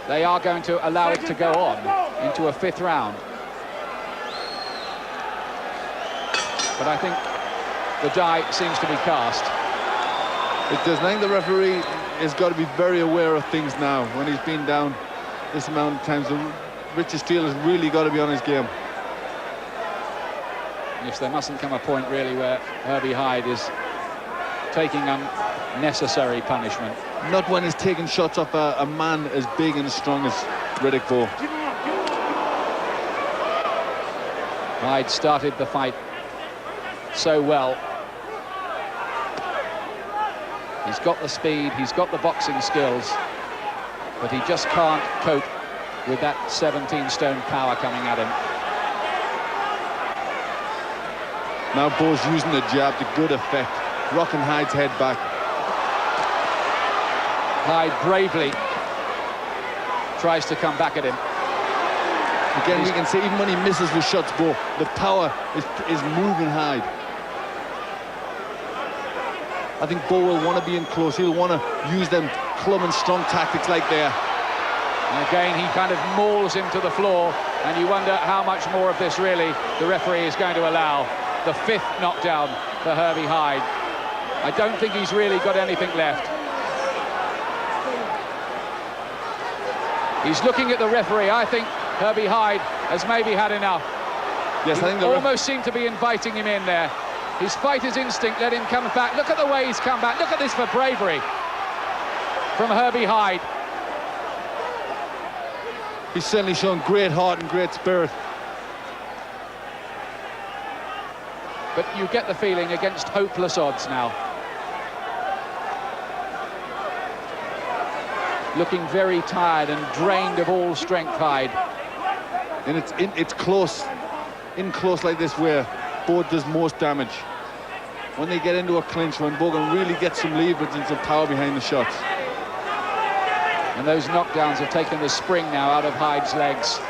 they are going to allow it to go on into a 5th round. But I think the die seems to be cast. It does. I think the referee has got to be very aware of things now when he's been down this amount of times. Richard Steele has really got to be on his game. Yes, there mustn't come a point really where Herbie Hyde is taking unnecessary punishment. Not when he's taking shots off a man as big and as strong as Riddick Bowe. Hyde started the fight so well. He's got the speed, he's got the boxing skills, but he just can't cope with that 17 stone power coming at him. Now Bowe's using the jab to good effect, rocking Hyde's head back. Hyde bravely tries to come back at him. Again, we can see even when he misses with shots, Bowe, the power is moving Hyde. I think Bowe will want to be in close. He'll want to use them club and strong tactics like there. And again, he kind of mauls him to the floor, and you wonder how much more of this really the referee is going to allow. The 5th knockdown for Herbie Hyde. I don't think he's really got anything left. He's looking at the referee. I think Herbie Hyde has maybe had enough. Yes, he I think almost seemed to be inviting him in there. His fighter's instinct let him come back. Look at the way he's come back. Look at this for bravery from Herbie Hyde. He's certainly shown great heart and great spirit. But you get the feeling against hopeless odds now. Looking very tired and drained of all strength, Hyde. And it's close. In close like this where Bowe does most damage. When they get into a clinch, when Bowe can really get some leverage and some power behind the shots. And those knockdowns have taken the spring now out of Hyde's legs.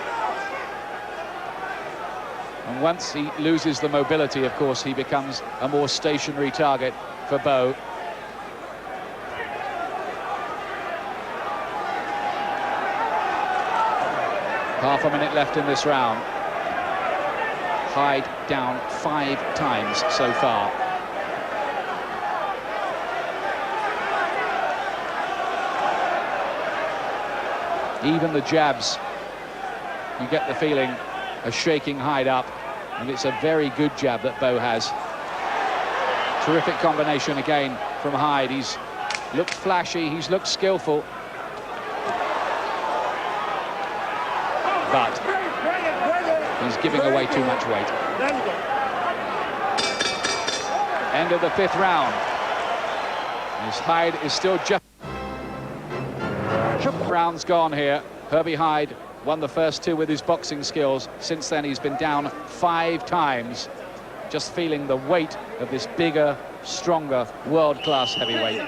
And once he loses the mobility, of course, he becomes a more stationary target for Bowe. Half a minute left in this round. Hyde down 5 times so far. Even the jabs, you get the feeling, are shaking Hyde up. And it's a very good jab that Bowe has. Terrific combination again from Hyde. He's looked flashy, he's looked skillful. But he's giving away too much weight. End of the 5th round. As Hyde is still just... rounds gone here. Herbie Hyde won the first 2 with his boxing skills. Since then, he's been down 5 times. Just feeling the weight of this bigger, stronger, world-class heavyweight.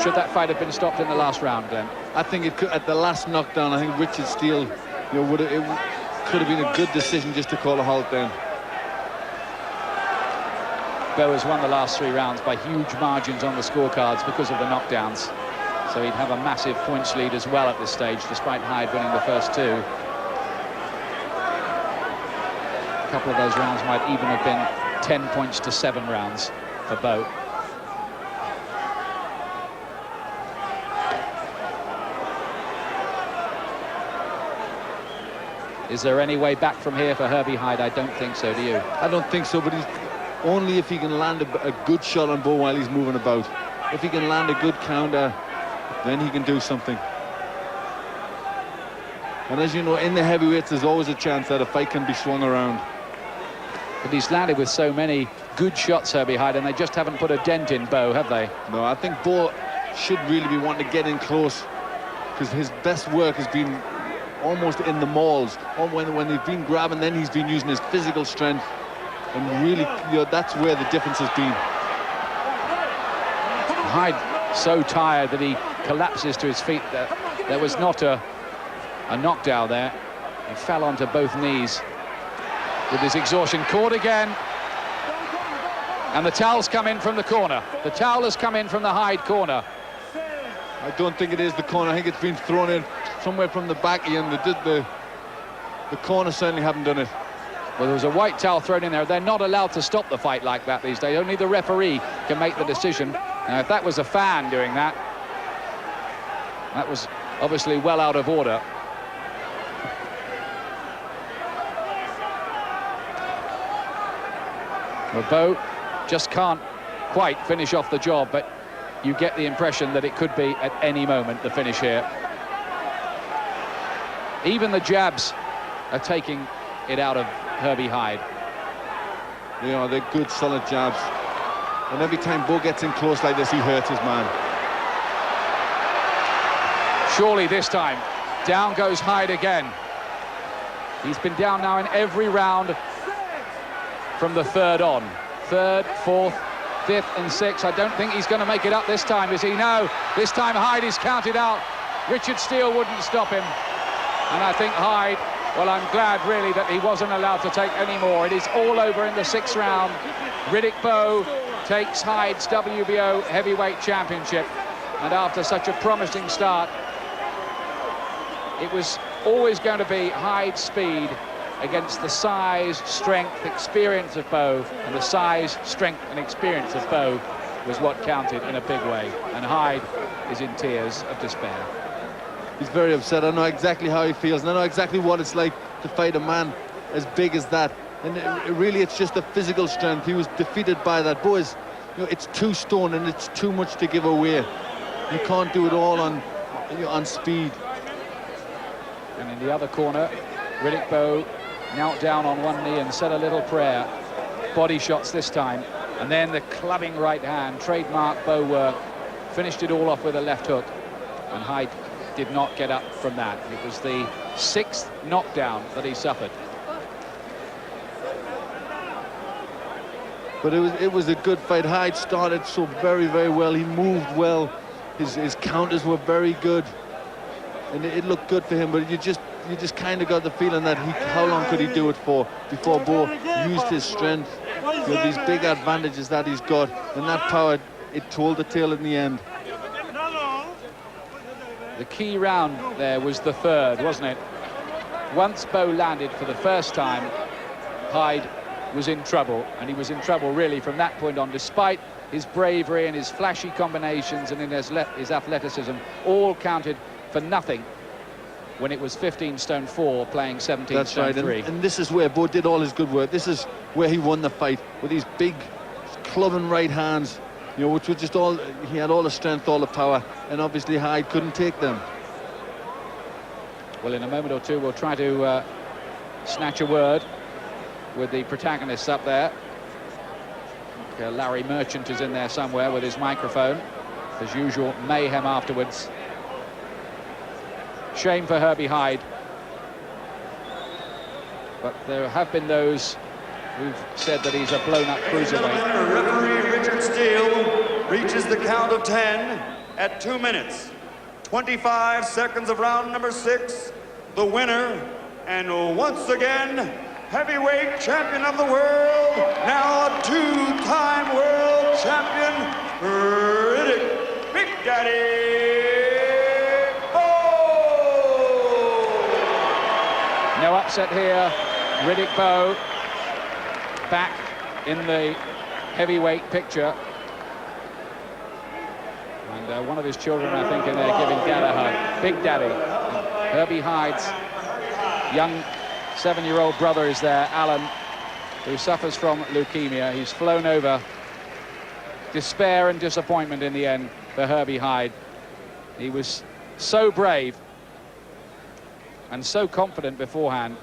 Should that fight have been stopped in the last round, Glenn? I think it could, at the last knockdown, I think Richard Steele, you know, it could have been a good decision just to call a halt then. Bowe has won the last 3 rounds by huge margins on the scorecards because of the knockdowns. So he'd have a massive points lead as well at this stage, despite Hyde winning the first 2. A couple of those rounds might even have been 10 points to 7 rounds for Bowe. Is there any way back from here for Herbie Hyde? I don't think so, do you? I don't think so, but he's only if he can land a good shot on Bowe while he's moving about. If he can land a good counter, then he can do something. And as you know, in the heavyweights, there's always a chance that a fight can be swung around. But he's landed with so many good shots, Herbie Hyde, and they just haven't put a dent in Bowe, have they? No, I think Bowe should really be wanting to get in close, because his best work has been almost in the mauls, or when they've been grabbing, then he's been using his physical strength, and really, you know, that's where the difference has been. Hyde so tired that he collapses to his feet. There was not a knockdown there. He fell onto both knees with his exhaustion. Caught again, and the towel's come in from the corner. The towel has come in from the Hyde corner. I don't think it is the corner. I think it's been thrown in somewhere from the back, Ian. The corner certainly haven't done it. Well, there was a white towel thrown in there. They're not allowed to stop the fight like that these days. Only the referee can make the decision. Now, if that was a fan doing that, that was obviously well out of order. Well, Bowe just can't quite finish off the job, but you get the impression that it could be at any moment the finish here. Even the jabs are taking it out of Herbie Hyde. You know, they're good, solid jabs. And every time Bowe gets in close like this, he hurts his man. Surely this time, down goes Hyde again. He's been down now in every round from the 3rd on. 3rd, 4th, 5th and 6th. I don't think he's going to make it up this time, is he? No, this time Hyde is counted out. Richard Steele wouldn't stop him. And I think Hyde, well, I'm glad really that he wasn't allowed to take any more. It is all over in the 6th round. Riddick Bowe takes Hyde's WBO Heavyweight Championship. And after such a promising start, it was always going to be Hyde's speed against the size, strength, experience of Bowe, and the size, strength and experience of Bowe was what counted in a big way. And Hyde is in tears of despair. He's very upset. I know exactly how he feels, and I know exactly what it's like to fight a man as big as that. And really, it's just the physical strength. He was defeated by that. Bowe is, you know, it's 2 stone, and it's too much to give away. You can't do it all on speed. And in the other corner, Riddick Bowe knelt down on one knee and said a little prayer. Body shots this time, and then the clubbing right hand, trademark Bowe work, finished it all off with a left hook, and Hyde did not get up from that. It was the 6th knockdown that he suffered. But it was a good fight. Hyde started so very, very well. He moved well. His counters were very good, and it looked good for him. But you just kind of got the feeling that how long could he do it for before Bowe used his strength, you know, these big advantages that he's got, and that power, it told the tale in the end. The key round there was the 3rd, wasn't it? Once Bowe landed for the first time, Hyde was in trouble, and he was in trouble really from that point on, despite his bravery and his flashy combinations and in his athleticism, all counted for nothing. when it was 15 stone 4 playing 17 stone 3. And this is where Bowe did all his good work. This is where he won the fight, with these big clubbing right hands, you know, which was just all, he had all the strength, all the power, and obviously Hyde couldn't take them. Well, in a moment or two, we'll try to snatch a word with the protagonists up there. Larry Merchant is in there somewhere with his microphone. As usual, mayhem afterwards. Shame for Herbie Hyde. But there have been those who've said that he's a blown-up cruiserweight. Referee Richard Steele reaches the count of 10 at 2 minutes, 25 seconds of round number 6. The winner, and once again, heavyweight champion of the world, now a 2-time world champion, Riddick Big Daddy Bowe. No upset here. Riddick Bowe back in the heavyweight picture. And one of his children, I think, in there giving Dad a hug. Big Daddy. And Herbie Hyde's young 7-year-old brother is there, Alan, who suffers from leukemia. He's flown over. Despair and disappointment in the end for Herbie Hyde. He was so brave and so confident beforehand.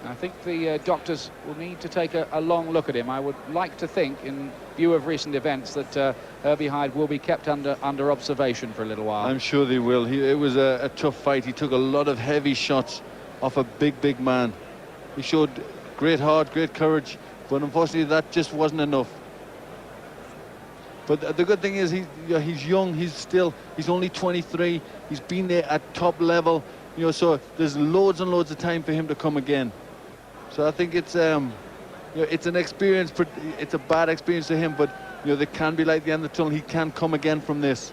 I think the doctors will need to take a long look at him. I would like to think, in view of recent events, that Herbie Hyde will be kept under observation for a little while. I'm sure they will. It was a tough fight. He took a lot of heavy shots off a big man. He showed great heart, great courage, but unfortunately that just wasn't enough. But the good thing is he's young. He's only 23. He's been there at top level, you know, so there's loads and loads of time for him to come again. So I think it's you know, it's an experience. It's a bad experience to him, but you know, there can be light at the end of the tunnel. He can come again from this.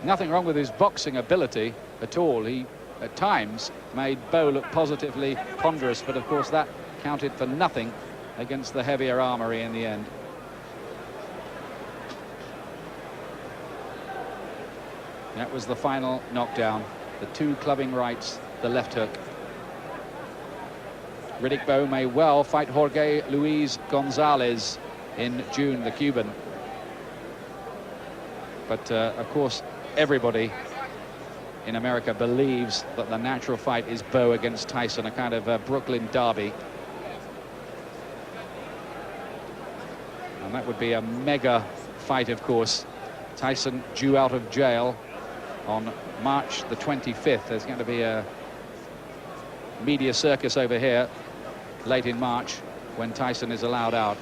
Nothing wrong with his boxing ability at all. He, at times, made Bowe look positively ponderous, but of course that counted for nothing against the heavier armory in the end. That was the final knockdown. The 2 clubbing rights, the left hook. Riddick Bowe may well fight Jorge Luis Gonzalez in June, the Cuban. But of course, everybody in America believes that the natural fight is Bowe against Tyson, a kind of Brooklyn derby. And that would be a mega fight, of course. Tyson due out of jail on March the 25th. There's going to be a media circus over here late in March when Tyson is allowed out.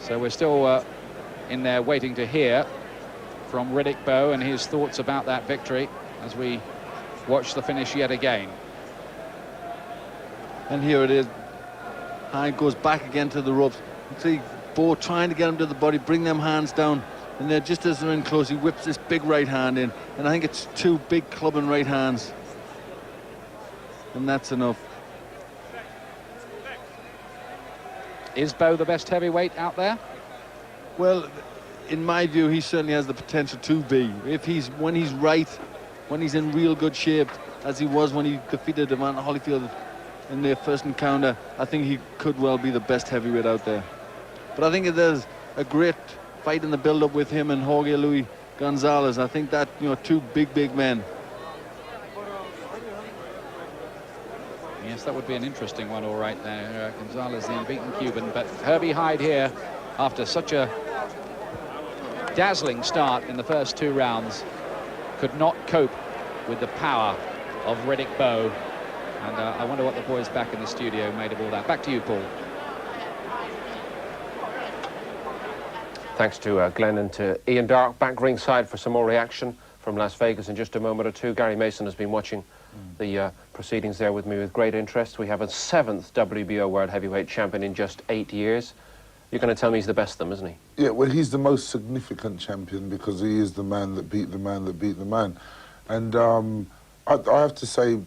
So we're still in there waiting to hear from Riddick Bowe and his thoughts about that victory as we watch the finish yet again. And here it is. Hyde goes back again to the ropes. You see Bowe trying to get him to the body, bring them hands down, and then just as they're in close, he whips this big right hand in, and I think it's 2 big clubbing right hands, and that's enough. Is Bowe the best heavyweight out there? Well, in my view, he certainly has the potential to be. If when he's right, when he's in real good shape, as he was when he defeated Evander Holyfield in their first encounter, I think he could well be the best heavyweight out there. But I think there's a great fight in the build-up with him and Jorge Luis Gonzalez. I think that, you know, 2 big men. Yes, that would be an interesting one, all right there. Gonzalez, the unbeaten Cuban, but Herbie Hyde here, after such a dazzling start in the first 2 rounds, could not cope with the power of Riddick Bowe. And I wonder what the boys back in the studio made of all that. Back to you, Paul. Thanks to Glenn and to Ian Dark back ringside for some more reaction from Las Vegas in just a moment or two. Gary Mason has been watching the proceedings there with me with great interest. We have a 7th WBO World Heavyweight Champion in just 8 years. You're going to tell me he's the best of them, isn't he? Yeah, well, he's the most significant champion because he is the man that beat the man that beat the man. And I have to say,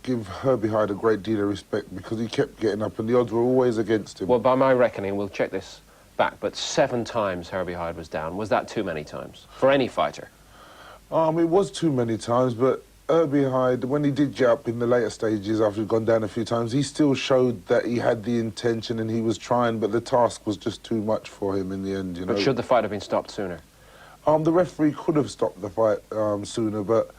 give Herbie Hyde a great deal of respect because he kept getting up and the odds were always against him. Well, by my reckoning, we'll check this back, but 7 times Herbie Hyde was down. Was that too many times for any fighter? It was too many times, but Herbie Hyde, when he did get up in the later stages after he'd gone down a few times, he still showed that he had the intention and he was trying, but the task was just too much for him in the end, you know. But should the fight have been stopped sooner? The referee could have stopped the fight sooner, but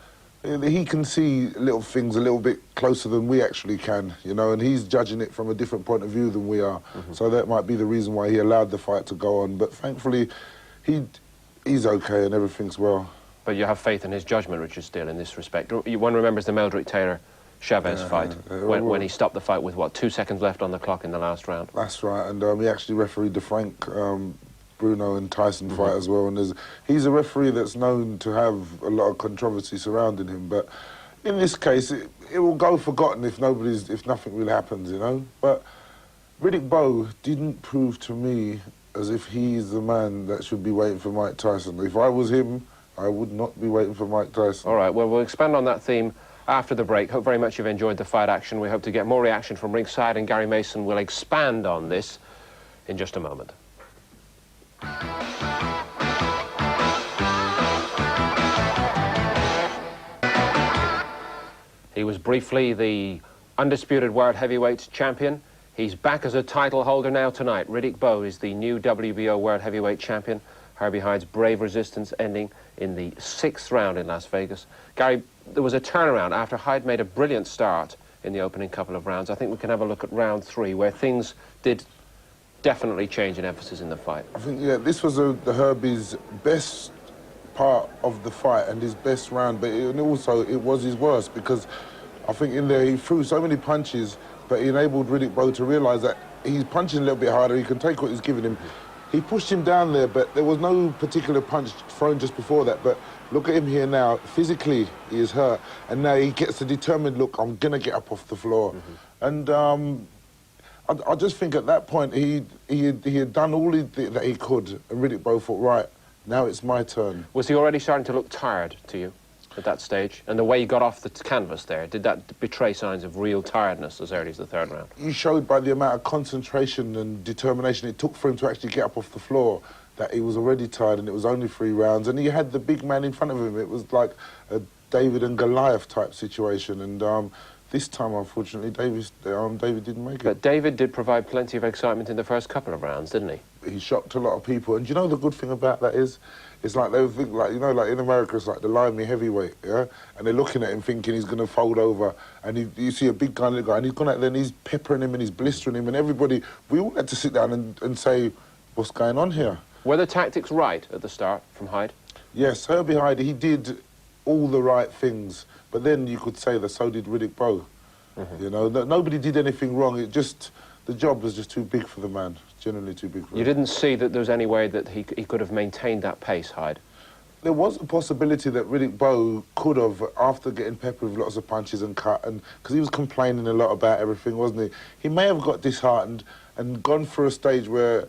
he can see little things a little bit closer than we actually can, you know, and he's judging it from a different point of view than we are. So that might be the reason why he allowed the fight to go on. But thankfully, he's okay and everything's well. But you have faith in his judgment, Richard Steele, in this respect. One remembers the Meldrick Taylor-Chavez fight, when he stopped the fight with, what, 2 seconds left on the clock in the last round? That's right, and he actually refereed the Frank Bruno and Tyson fight as well. And he's a referee that's known to have a lot of controversy surrounding him. But in this case, it will go forgotten if nothing really happens, you know. But Riddick Bowe didn't prove to me as if he's the man that should be waiting for Mike Tyson. If I was him, I would not be waiting for Mike Tyson. All right, well, we'll expand on that theme after the break. Hope very much you've enjoyed the fight action. We hope to get more reaction from ringside, and Gary Mason will expand on this in just a moment. He was briefly the undisputed world heavyweight champion. He's back as a title holder now tonight. Riddick Bowe is the new WBO world heavyweight champion. Herbie Hyde's brave resistance ending in the 6th round in Las Vegas. Gary, there was a turnaround after Hyde made a brilliant start in the opening couple of rounds. I think we can have a look at round 3, where things did definitely change in emphasis in the fight. I think, yeah, this was the Herbie's best part of the fight and his best round, but it was his worst, because I think in there he threw so many punches, but he enabled Riddick Bowe to realise that he's punching a little bit harder, he can take what he's giving him. He pushed him down there, but there was no particular punch thrown just before that. But look at him here now. Physically, he is hurt. And now he gets a determined look, I'm going to get up off the floor. And I just think at that point, he had done all that he could. And Riddick Bowe thought, right, now it's my turn. Was he already starting to look tired to you at that stage? And the way he got off the canvas there, did that betray signs of real tiredness as early as the 3rd round? He showed by the amount of concentration and determination it took for him to actually get up off the floor that he was already tired, and it was only 3 rounds. And he had the big man in front of him. It was like a David and Goliath type situation. And this time, unfortunately, David didn't make it. But David did provide plenty of excitement in the first couple of rounds, didn't he? He shocked a lot of people. And do you know the good thing about that is? It's like they would think, like, you know, like in America, it's like the limey heavyweight, yeah? And they're looking at him thinking he's going to fold over. And you see a big guy, and he's gone out there and he's peppering him and he's blistering him. And everybody, we all had to sit down and say, what's going on here? Were the tactics right at the start from Hyde? Yes, Herbie Hyde, he did all the right things. But then you could say that so did Riddick Bowe. You know, nobody did anything wrong. The job was just too big for the man, generally too big for him. You didn't see that there was any way that he could have maintained that pace, Hyde? There was a possibility that Riddick Bowe could have, after getting peppered with lots of punches and cut, and because he was complaining a lot about everything, wasn't he? He may have got disheartened and gone through a stage where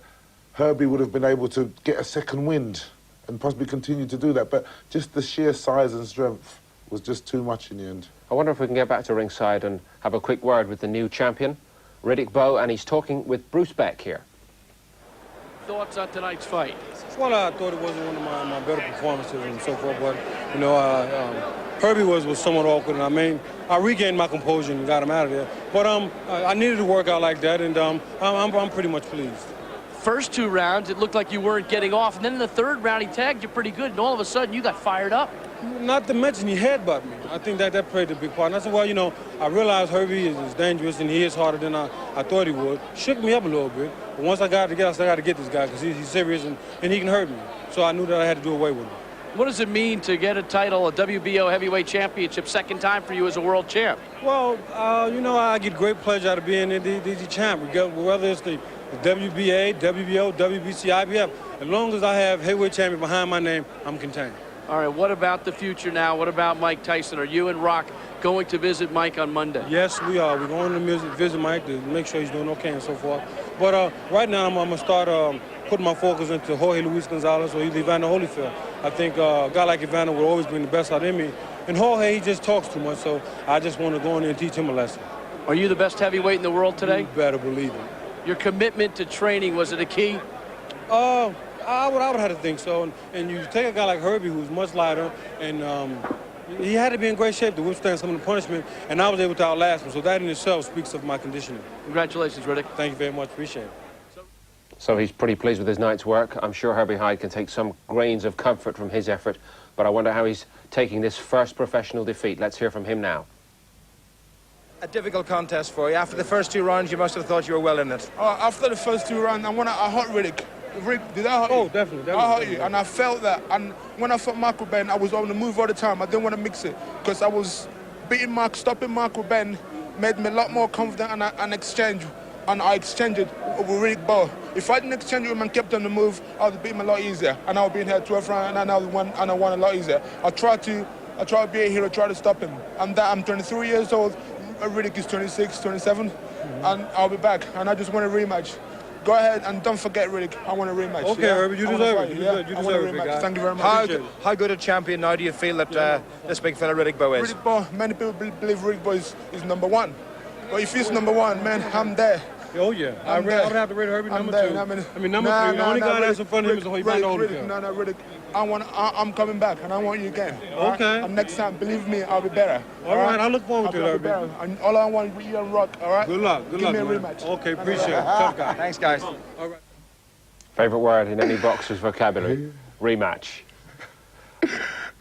Herbie would have been able to get a second wind and possibly continue to do that, but just the sheer size and strength was just too much in the end. I wonder if we can get back to ringside and have a quick word with the new champion, Riddick Bowe, and he's talking with Bruce Beck here. Thoughts on tonight's fight? Well, I thought it wasn't one of my better performances and so forth, but, you know, Herbie was somewhat awkward, and I mean, I regained my composure and got him out of there. But I needed to work out like that, and I'm pretty much pleased. First 2 rounds, it looked like you weren't getting off, and then in the 3rd round, he tagged you pretty good, and all of a sudden, you got fired up. Not to mention he headbutted me. I think that played a big part. And I said, well, you know, I realized Herbie is dangerous and he is harder than I thought he would. Shook me up a little bit. But once I got together, I said, I got to get this guy because he's serious and he can hurt me. So I knew that I had to do away with him. What does it mean to get a title, a WBO Heavyweight Championship, 2nd time for you as a world champ? Well, you know, I get great pleasure out of being the champ, whether it's the WBA, WBO, WBC, IBF. As long as I have heavyweight champion behind my name, I'm contained. All right, what about the future now? What about Mike Tyson? Are you and Rock going to visit Mike on Monday? Yes, we are. We're going to visit Mike to make sure he's doing okay and so forth. But right now, I'm going to start putting my focus into Jorge Luis Gonzalez or either Evander Holyfield. I think a guy like Evander will always bring the best out in me. And Jorge, he just talks too much, so I just want to go in there and teach him a lesson. Are you the best heavyweight in the world today? You better believe it. Your commitment to training, was it a key? I would have to think so. And you take a guy like Herbie, who's much lighter, and he had to be in great shape to withstand some of the punishment, and I was able to outlast him. So that in itself speaks of my conditioning. Congratulations, Riddick. Thank you very much. Appreciate it. So he's pretty pleased with his night's work. I'm sure Herbie Hyde can take some grains of comfort from his effort, but I wonder how he's taking this first professional defeat. Let's hear from him now. A difficult contest for you. After the first 2 rounds, you must have thought you were well in it. After the first 2 rounds, I hurt Riddick. Rick, did I hurt you? Oh, definitely. I hurt you, and I felt that. And when I fought Michael Ben, I was on the move all the time. I didn't want to mix it because I was stopping Michael Ben made me a lot more confident, and I exchanged it with Riddick Bowe. If I didn't exchange with him and kept on the move, I would have beat him a lot easier, and I would be in here 12 rounds, and I won a lot easier. I try to be a hero, try to stop him. I'm 23 years old. Riddick is 26, 27, and I'll be back. And I just want a rematch. Go ahead and don't forget Riddick. I want a rematch. Okay, yeah? Herbie, you deserve it. You deserve it, big guy. Thank you very much. How good a champion now do you feel that this big fella Riddick Bowe is? Riddick Bowe, many people believe Riddick Bowe is #1. But if he's #1, man, I'm there. Oh, yeah. I would have to rate Herbie #2. I mean, number 3. The only guy that's in front of him is Riddick. No, Riddick. I'm coming back, and I want you again. Okay. Right? And next time, believe me, I'll be better. All right, I look forward to it, Herbie. And all I want is you and Rock, all right? Good luck. Give me a rematch. Okay, appreciate it. Tough guy. Thanks, guys. All right. Favourite word in any boxer's vocabulary? Rematch.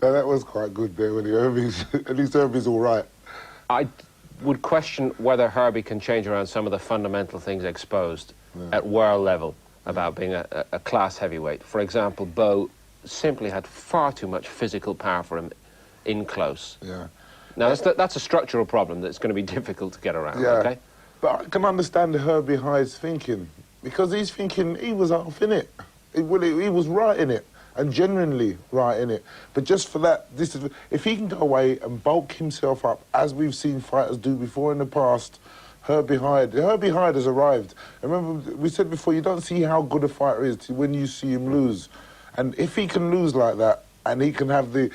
Now, that was quite good there when at least Herbie's all right. I would question whether Herbie can change around some of the fundamental things exposed at world level about being a class heavyweight. For example, Bowe simply had far too much physical power for him in close. Yeah. Now, that's a structural problem that's going to be difficult to get around, yeah. okay? But I can understand Herbie Hyde's thinking, because he's thinking he was half in it. He was right in it, and genuinely right in it. But just for that, if he can go away and bulk himself up, as we've seen fighters do before in the past, Herbie Hyde has arrived. Remember, we said before, you don't see how good a fighter is when you see him lose. And if he can lose like that, and he can have the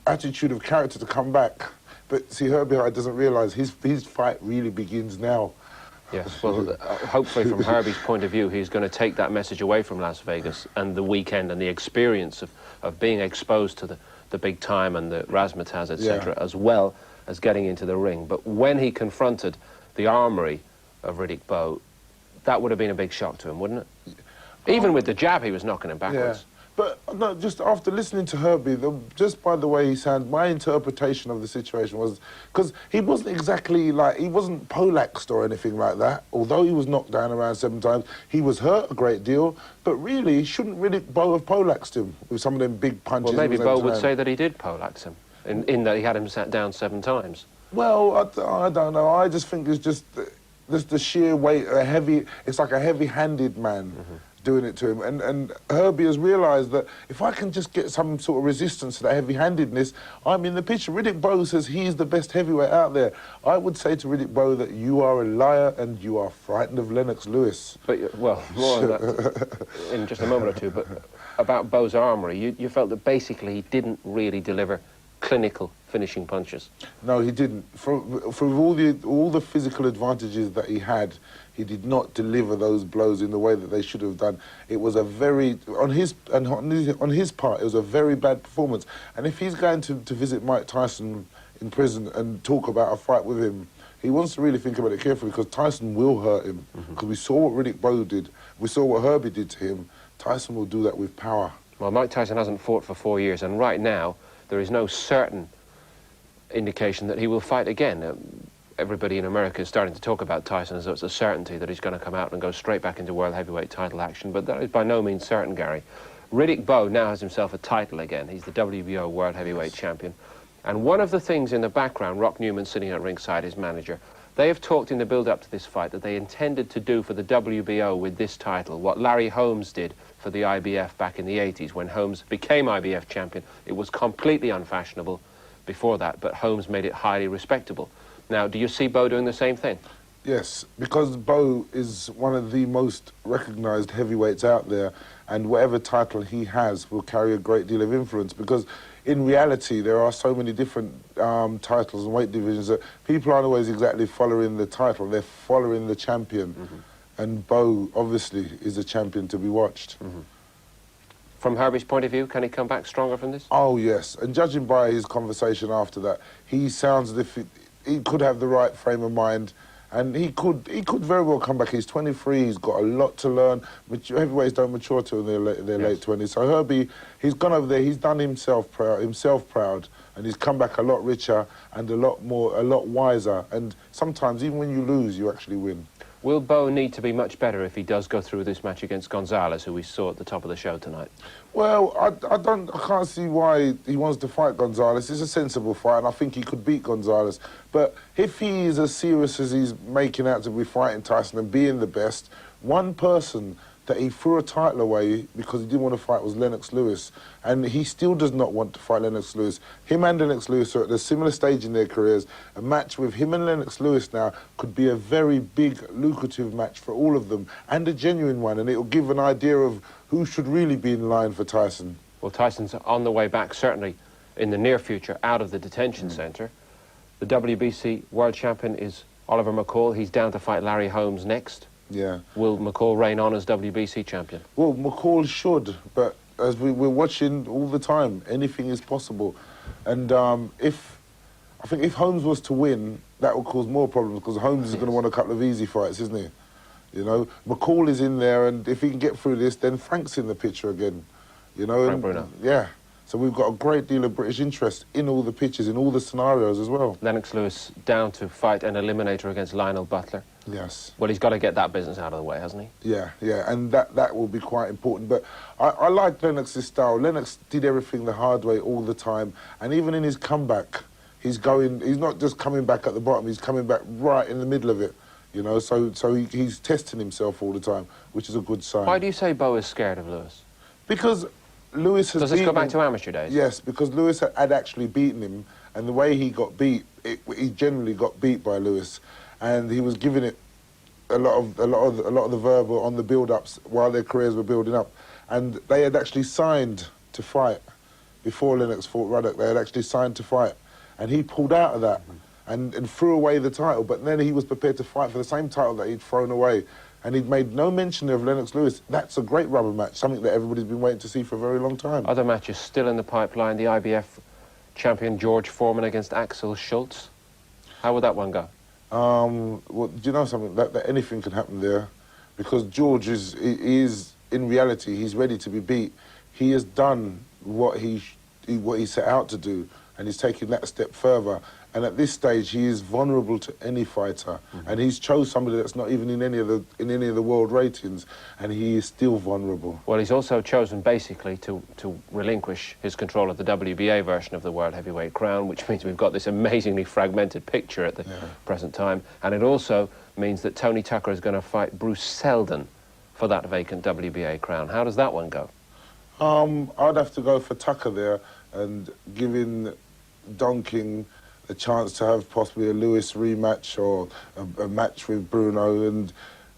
attitude of character to come back, but see, Herbie Hyde doesn't realise his fight really begins now. Yes, well, hopefully from Herbie's point of view, he's going to take that message away from Las Vegas and the weekend and the experience of being exposed to the big time and the razzmatazz, etc., as well as getting into the ring. But when he confronted the armoury of Riddick Bowe, that would have been a big shock to him, wouldn't it? Even with the jab, he was knocking him backwards. Yeah. But no, just after listening to Herbie, just by the way he sounded, my interpretation of the situation was, because he wasn't exactly like, he wasn't polaxed or anything like that. Although he was knocked down around 7 times, he was hurt a great deal. But really, shouldn't Riddick Bowe have polaxed him with some of them big punches? Well, maybe Bowe would say that he did polax him, in that he had him sat down 7 times. Well, I don't know. I just think it's just the sheer weight, it's like a heavy-handed man. Doing it to him, and Herbie has realised that if I can just get some sort of resistance to that heavy-handedness, I'm in the picture. Riddick Bowe says he's the best heavyweight out there. I would say to Riddick Bowe that you are a liar and you are frightened of Lennox Lewis. But, well, more on that in just a moment or two, but about Bowe's armoury, you felt that basically he didn't really deliver clinical finishing punches. No, he didn't. For all the physical advantages that he had, he did not deliver those blows in the way that they should have done. It was a very, on his part, it was a very bad performance. And if he's going to visit Mike Tyson in prison and talk about a fight with him, he wants to really think about it carefully, because Tyson will hurt him. Because we saw what Riddick Bowe did, we saw what Herbie did to him. Tyson will do that with power. Well, Mike Tyson hasn't fought for 4 years, and right now there is no certain indication that he will fight again. Everybody in America is starting to talk about Tyson as though it's a certainty that he's going to come out and go straight back into world heavyweight title action, but that is by no means certain, Gary. Riddick Bowe now has himself a title again. He's the WBO World Heavyweight Champion. And one of the things in the background, Rock Newman sitting at ringside, his manager, they have talked in the build-up to this fight that they intended to do for the WBO with this title what Larry Holmes did for the IBF back in the 80s. When Holmes became IBF champion, it was completely unfashionable before that, but Holmes made it highly respectable. Now, do you see Bowe doing the same thing? Yes, because Bowe is one of the most recognised heavyweights out there, and whatever title he has will carry a great deal of influence, because in reality there are so many different titles and weight divisions that people aren't always exactly following the title, they're following the champion. And Bowe, obviously, is a champion to be watched. From Herbie's point of view, can he come back stronger from this? Oh, yes. And judging by his conversation after that, he sounds as if he could have the right frame of mind, and he could very well come back. He's 23, he's got a lot to learn. Heavyweights don't mature till their late 20s. So Herbie, he's gone over there, he's done himself proud, and he's come back a lot richer and a lot wiser. And sometimes, even when you lose, you actually win. Will Bowe need to be much better if he does go through this match against Gonzalez, who we saw at the top of the show tonight? Well, I can't see why he wants to fight Gonzalez. It's a sensible fight, and I think he could beat Gonzalez. But if he is as serious as he's making out to be fighting Tyson and being the best, one person that he threw a title away because he didn't want to fight was Lennox Lewis, and he still does not want to fight Lennox Lewis. Him and Lennox Lewis are at a similar stage in their careers. A match with him and Lennox Lewis now could be a very big, lucrative match for all of them, and a genuine one, and it will give an idea of who should really be in line for Tyson. Well, Tyson's on the way back, certainly in the near future, out of the detention centre. The WBC world champion is Oliver McCall. He's down to fight Larry Holmes next. Yeah. Will McCall reign on as WBC champion? Well, McCall should, but as we're watching all the time, anything is possible. And I think if Holmes was to win, that would cause more problems, because Holmes is going to want a couple of easy fights, isn't he? You know, McCall is in there, and if he can get through this, then Frank's in the picture again. You know, Frank Bruno. Yeah. So we've got a great deal of British interest in all the pitches, in all the scenarios as well. Lennox Lewis down to fight an eliminator against Lionel Butler. Yes. Well, he's got to get that business out of the way, hasn't he? Yeah, yeah, and that will be quite important. But I like Lennox's style. Lennox did everything the hard way all the time, and even in his comeback, he's not just coming back at the bottom, he's coming back right in the middle of it, you know, so he's testing himself all the time, which is a good sign. Why do you say Bowe is scared of Lewis? Because Lewis has Does this go back to amateur days? Yes, because Lewis had actually beaten him, and the way he got beat, he generally got beat by Lewis, and he was giving it a lot of the verbal on the build-ups while their careers were building up, and they had actually signed to fight before Lennox fought Ruddock. They had actually signed to fight, and he pulled out of that and threw away the title. But then he was prepared to fight for the same title that he'd thrown away, and he'd made no mention of Lennox Lewis. That's a great rubber match, something that everybody's been waiting to see for a very long time. Other matches still in the pipeline. The IBF champion George Foreman against Axel Schultz. How would that one go? Well, do you know something? That anything can happen there, because George is in reality, he's ready to be beat. He has done what he set out to do, and he's taken that step further. And at this stage, he is vulnerable to any fighter, and he's chose somebody that's not even in any of the world ratings, and he is still vulnerable. Well, he's also chosen basically to relinquish his control of the WBA version of the World Heavyweight crown, which means we've got this amazingly fragmented picture at the present time, and it also means that Tony Tucker is going to fight Bruce Seldon for that vacant WBA crown. How does that one go? I'd have to go for Tucker there, and giving Don King a chance to have possibly a Lewis rematch or a match with Bruno, and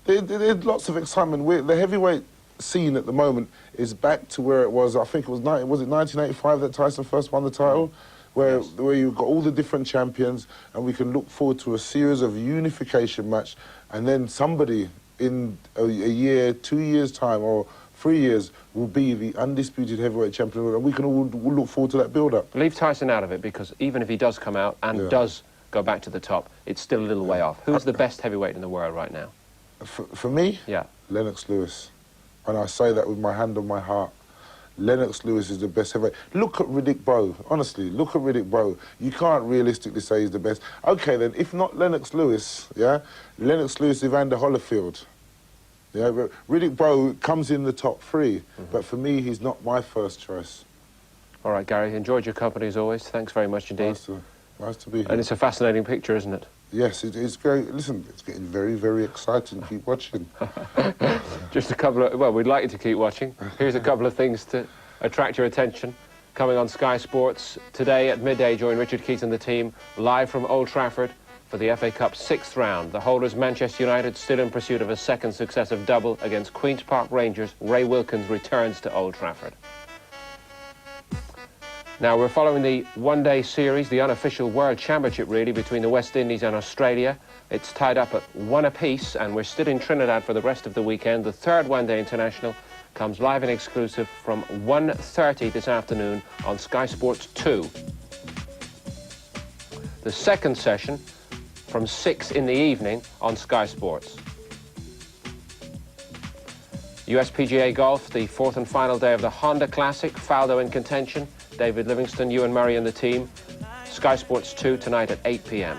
there's lots of excitement. The heavyweight scene at the moment is back to where it was. I think it was 1985 that Tyson first won the title, where you've got all the different champions, and we can look forward to a series of unification match, and then somebody in a year, 2 years' time, or 3 years will be the undisputed heavyweight champion, and we can all look forward to that build-up. Leave Tyson out of it, because even if he does come out and does go back to the top, it's still a little way off. Who's the best heavyweight in the world right now? For me? Yeah. Lennox Lewis. And I say that with my hand on my heart. Lennox Lewis is the best heavyweight. Look at Riddick Bowe. Honestly, look at Riddick Bowe. You can't realistically say he's the best. Okay, then, if not Lennox Lewis, Lennox Lewis, Evander Holyfield. Yeah, Riddick Bowe comes in the top three, but for me, he's not my first choice. All right, Gary, enjoyed your company as always. Thanks very much indeed. Nice to be here. And it's a fascinating picture, isn't it? Yes, it's very, listen, it's getting very, very exciting. Keep watching. Just a couple of, well, we'd like you to keep watching. Here's a couple of things to attract your attention. Coming on Sky Sports today at midday, join Richard Keith and the team live from Old Trafford for the FA Cup's 6th round. The holders, Manchester United, still in pursuit of a second successive double against Queen's Park Rangers. Ray Wilkins returns to Old Trafford. Now, we're following the one-day series, the unofficial World Championship, really, between the West Indies and Australia. It's tied up at 1 apiece, and we're still in Trinidad for the rest of the weekend. The third one-day international comes live and exclusive from 1:30 this afternoon on Sky Sports 2. The second session from 6 in the evening on Sky Sports. USPGA Golf, the fourth and final day of the Honda Classic. Faldo in contention, David Livingston, Ewan Murray and the team. Sky Sports 2 tonight at 8 p.m.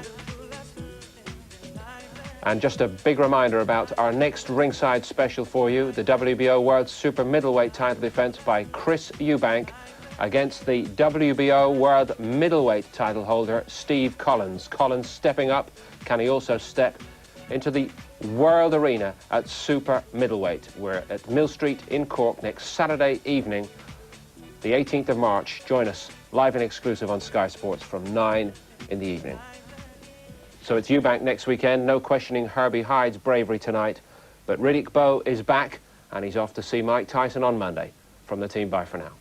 And just a big reminder about our next ringside special for you, the WBO World Super Middleweight title defense by Chris Eubank against the WBO World Middleweight title holder, Steve Collins. Collins stepping up. Can he also step into the World Arena at Super Middleweight? We're at Mill Street in Cork next Saturday evening, the 18th of March. Join us live and exclusive on Sky Sports from 9 in the evening. So it's Eubank next weekend. No questioning Herbie Hyde's bravery tonight. But Riddick Bowe is back, and he's off to see Mike Tyson on Monday. From the team, bye for now.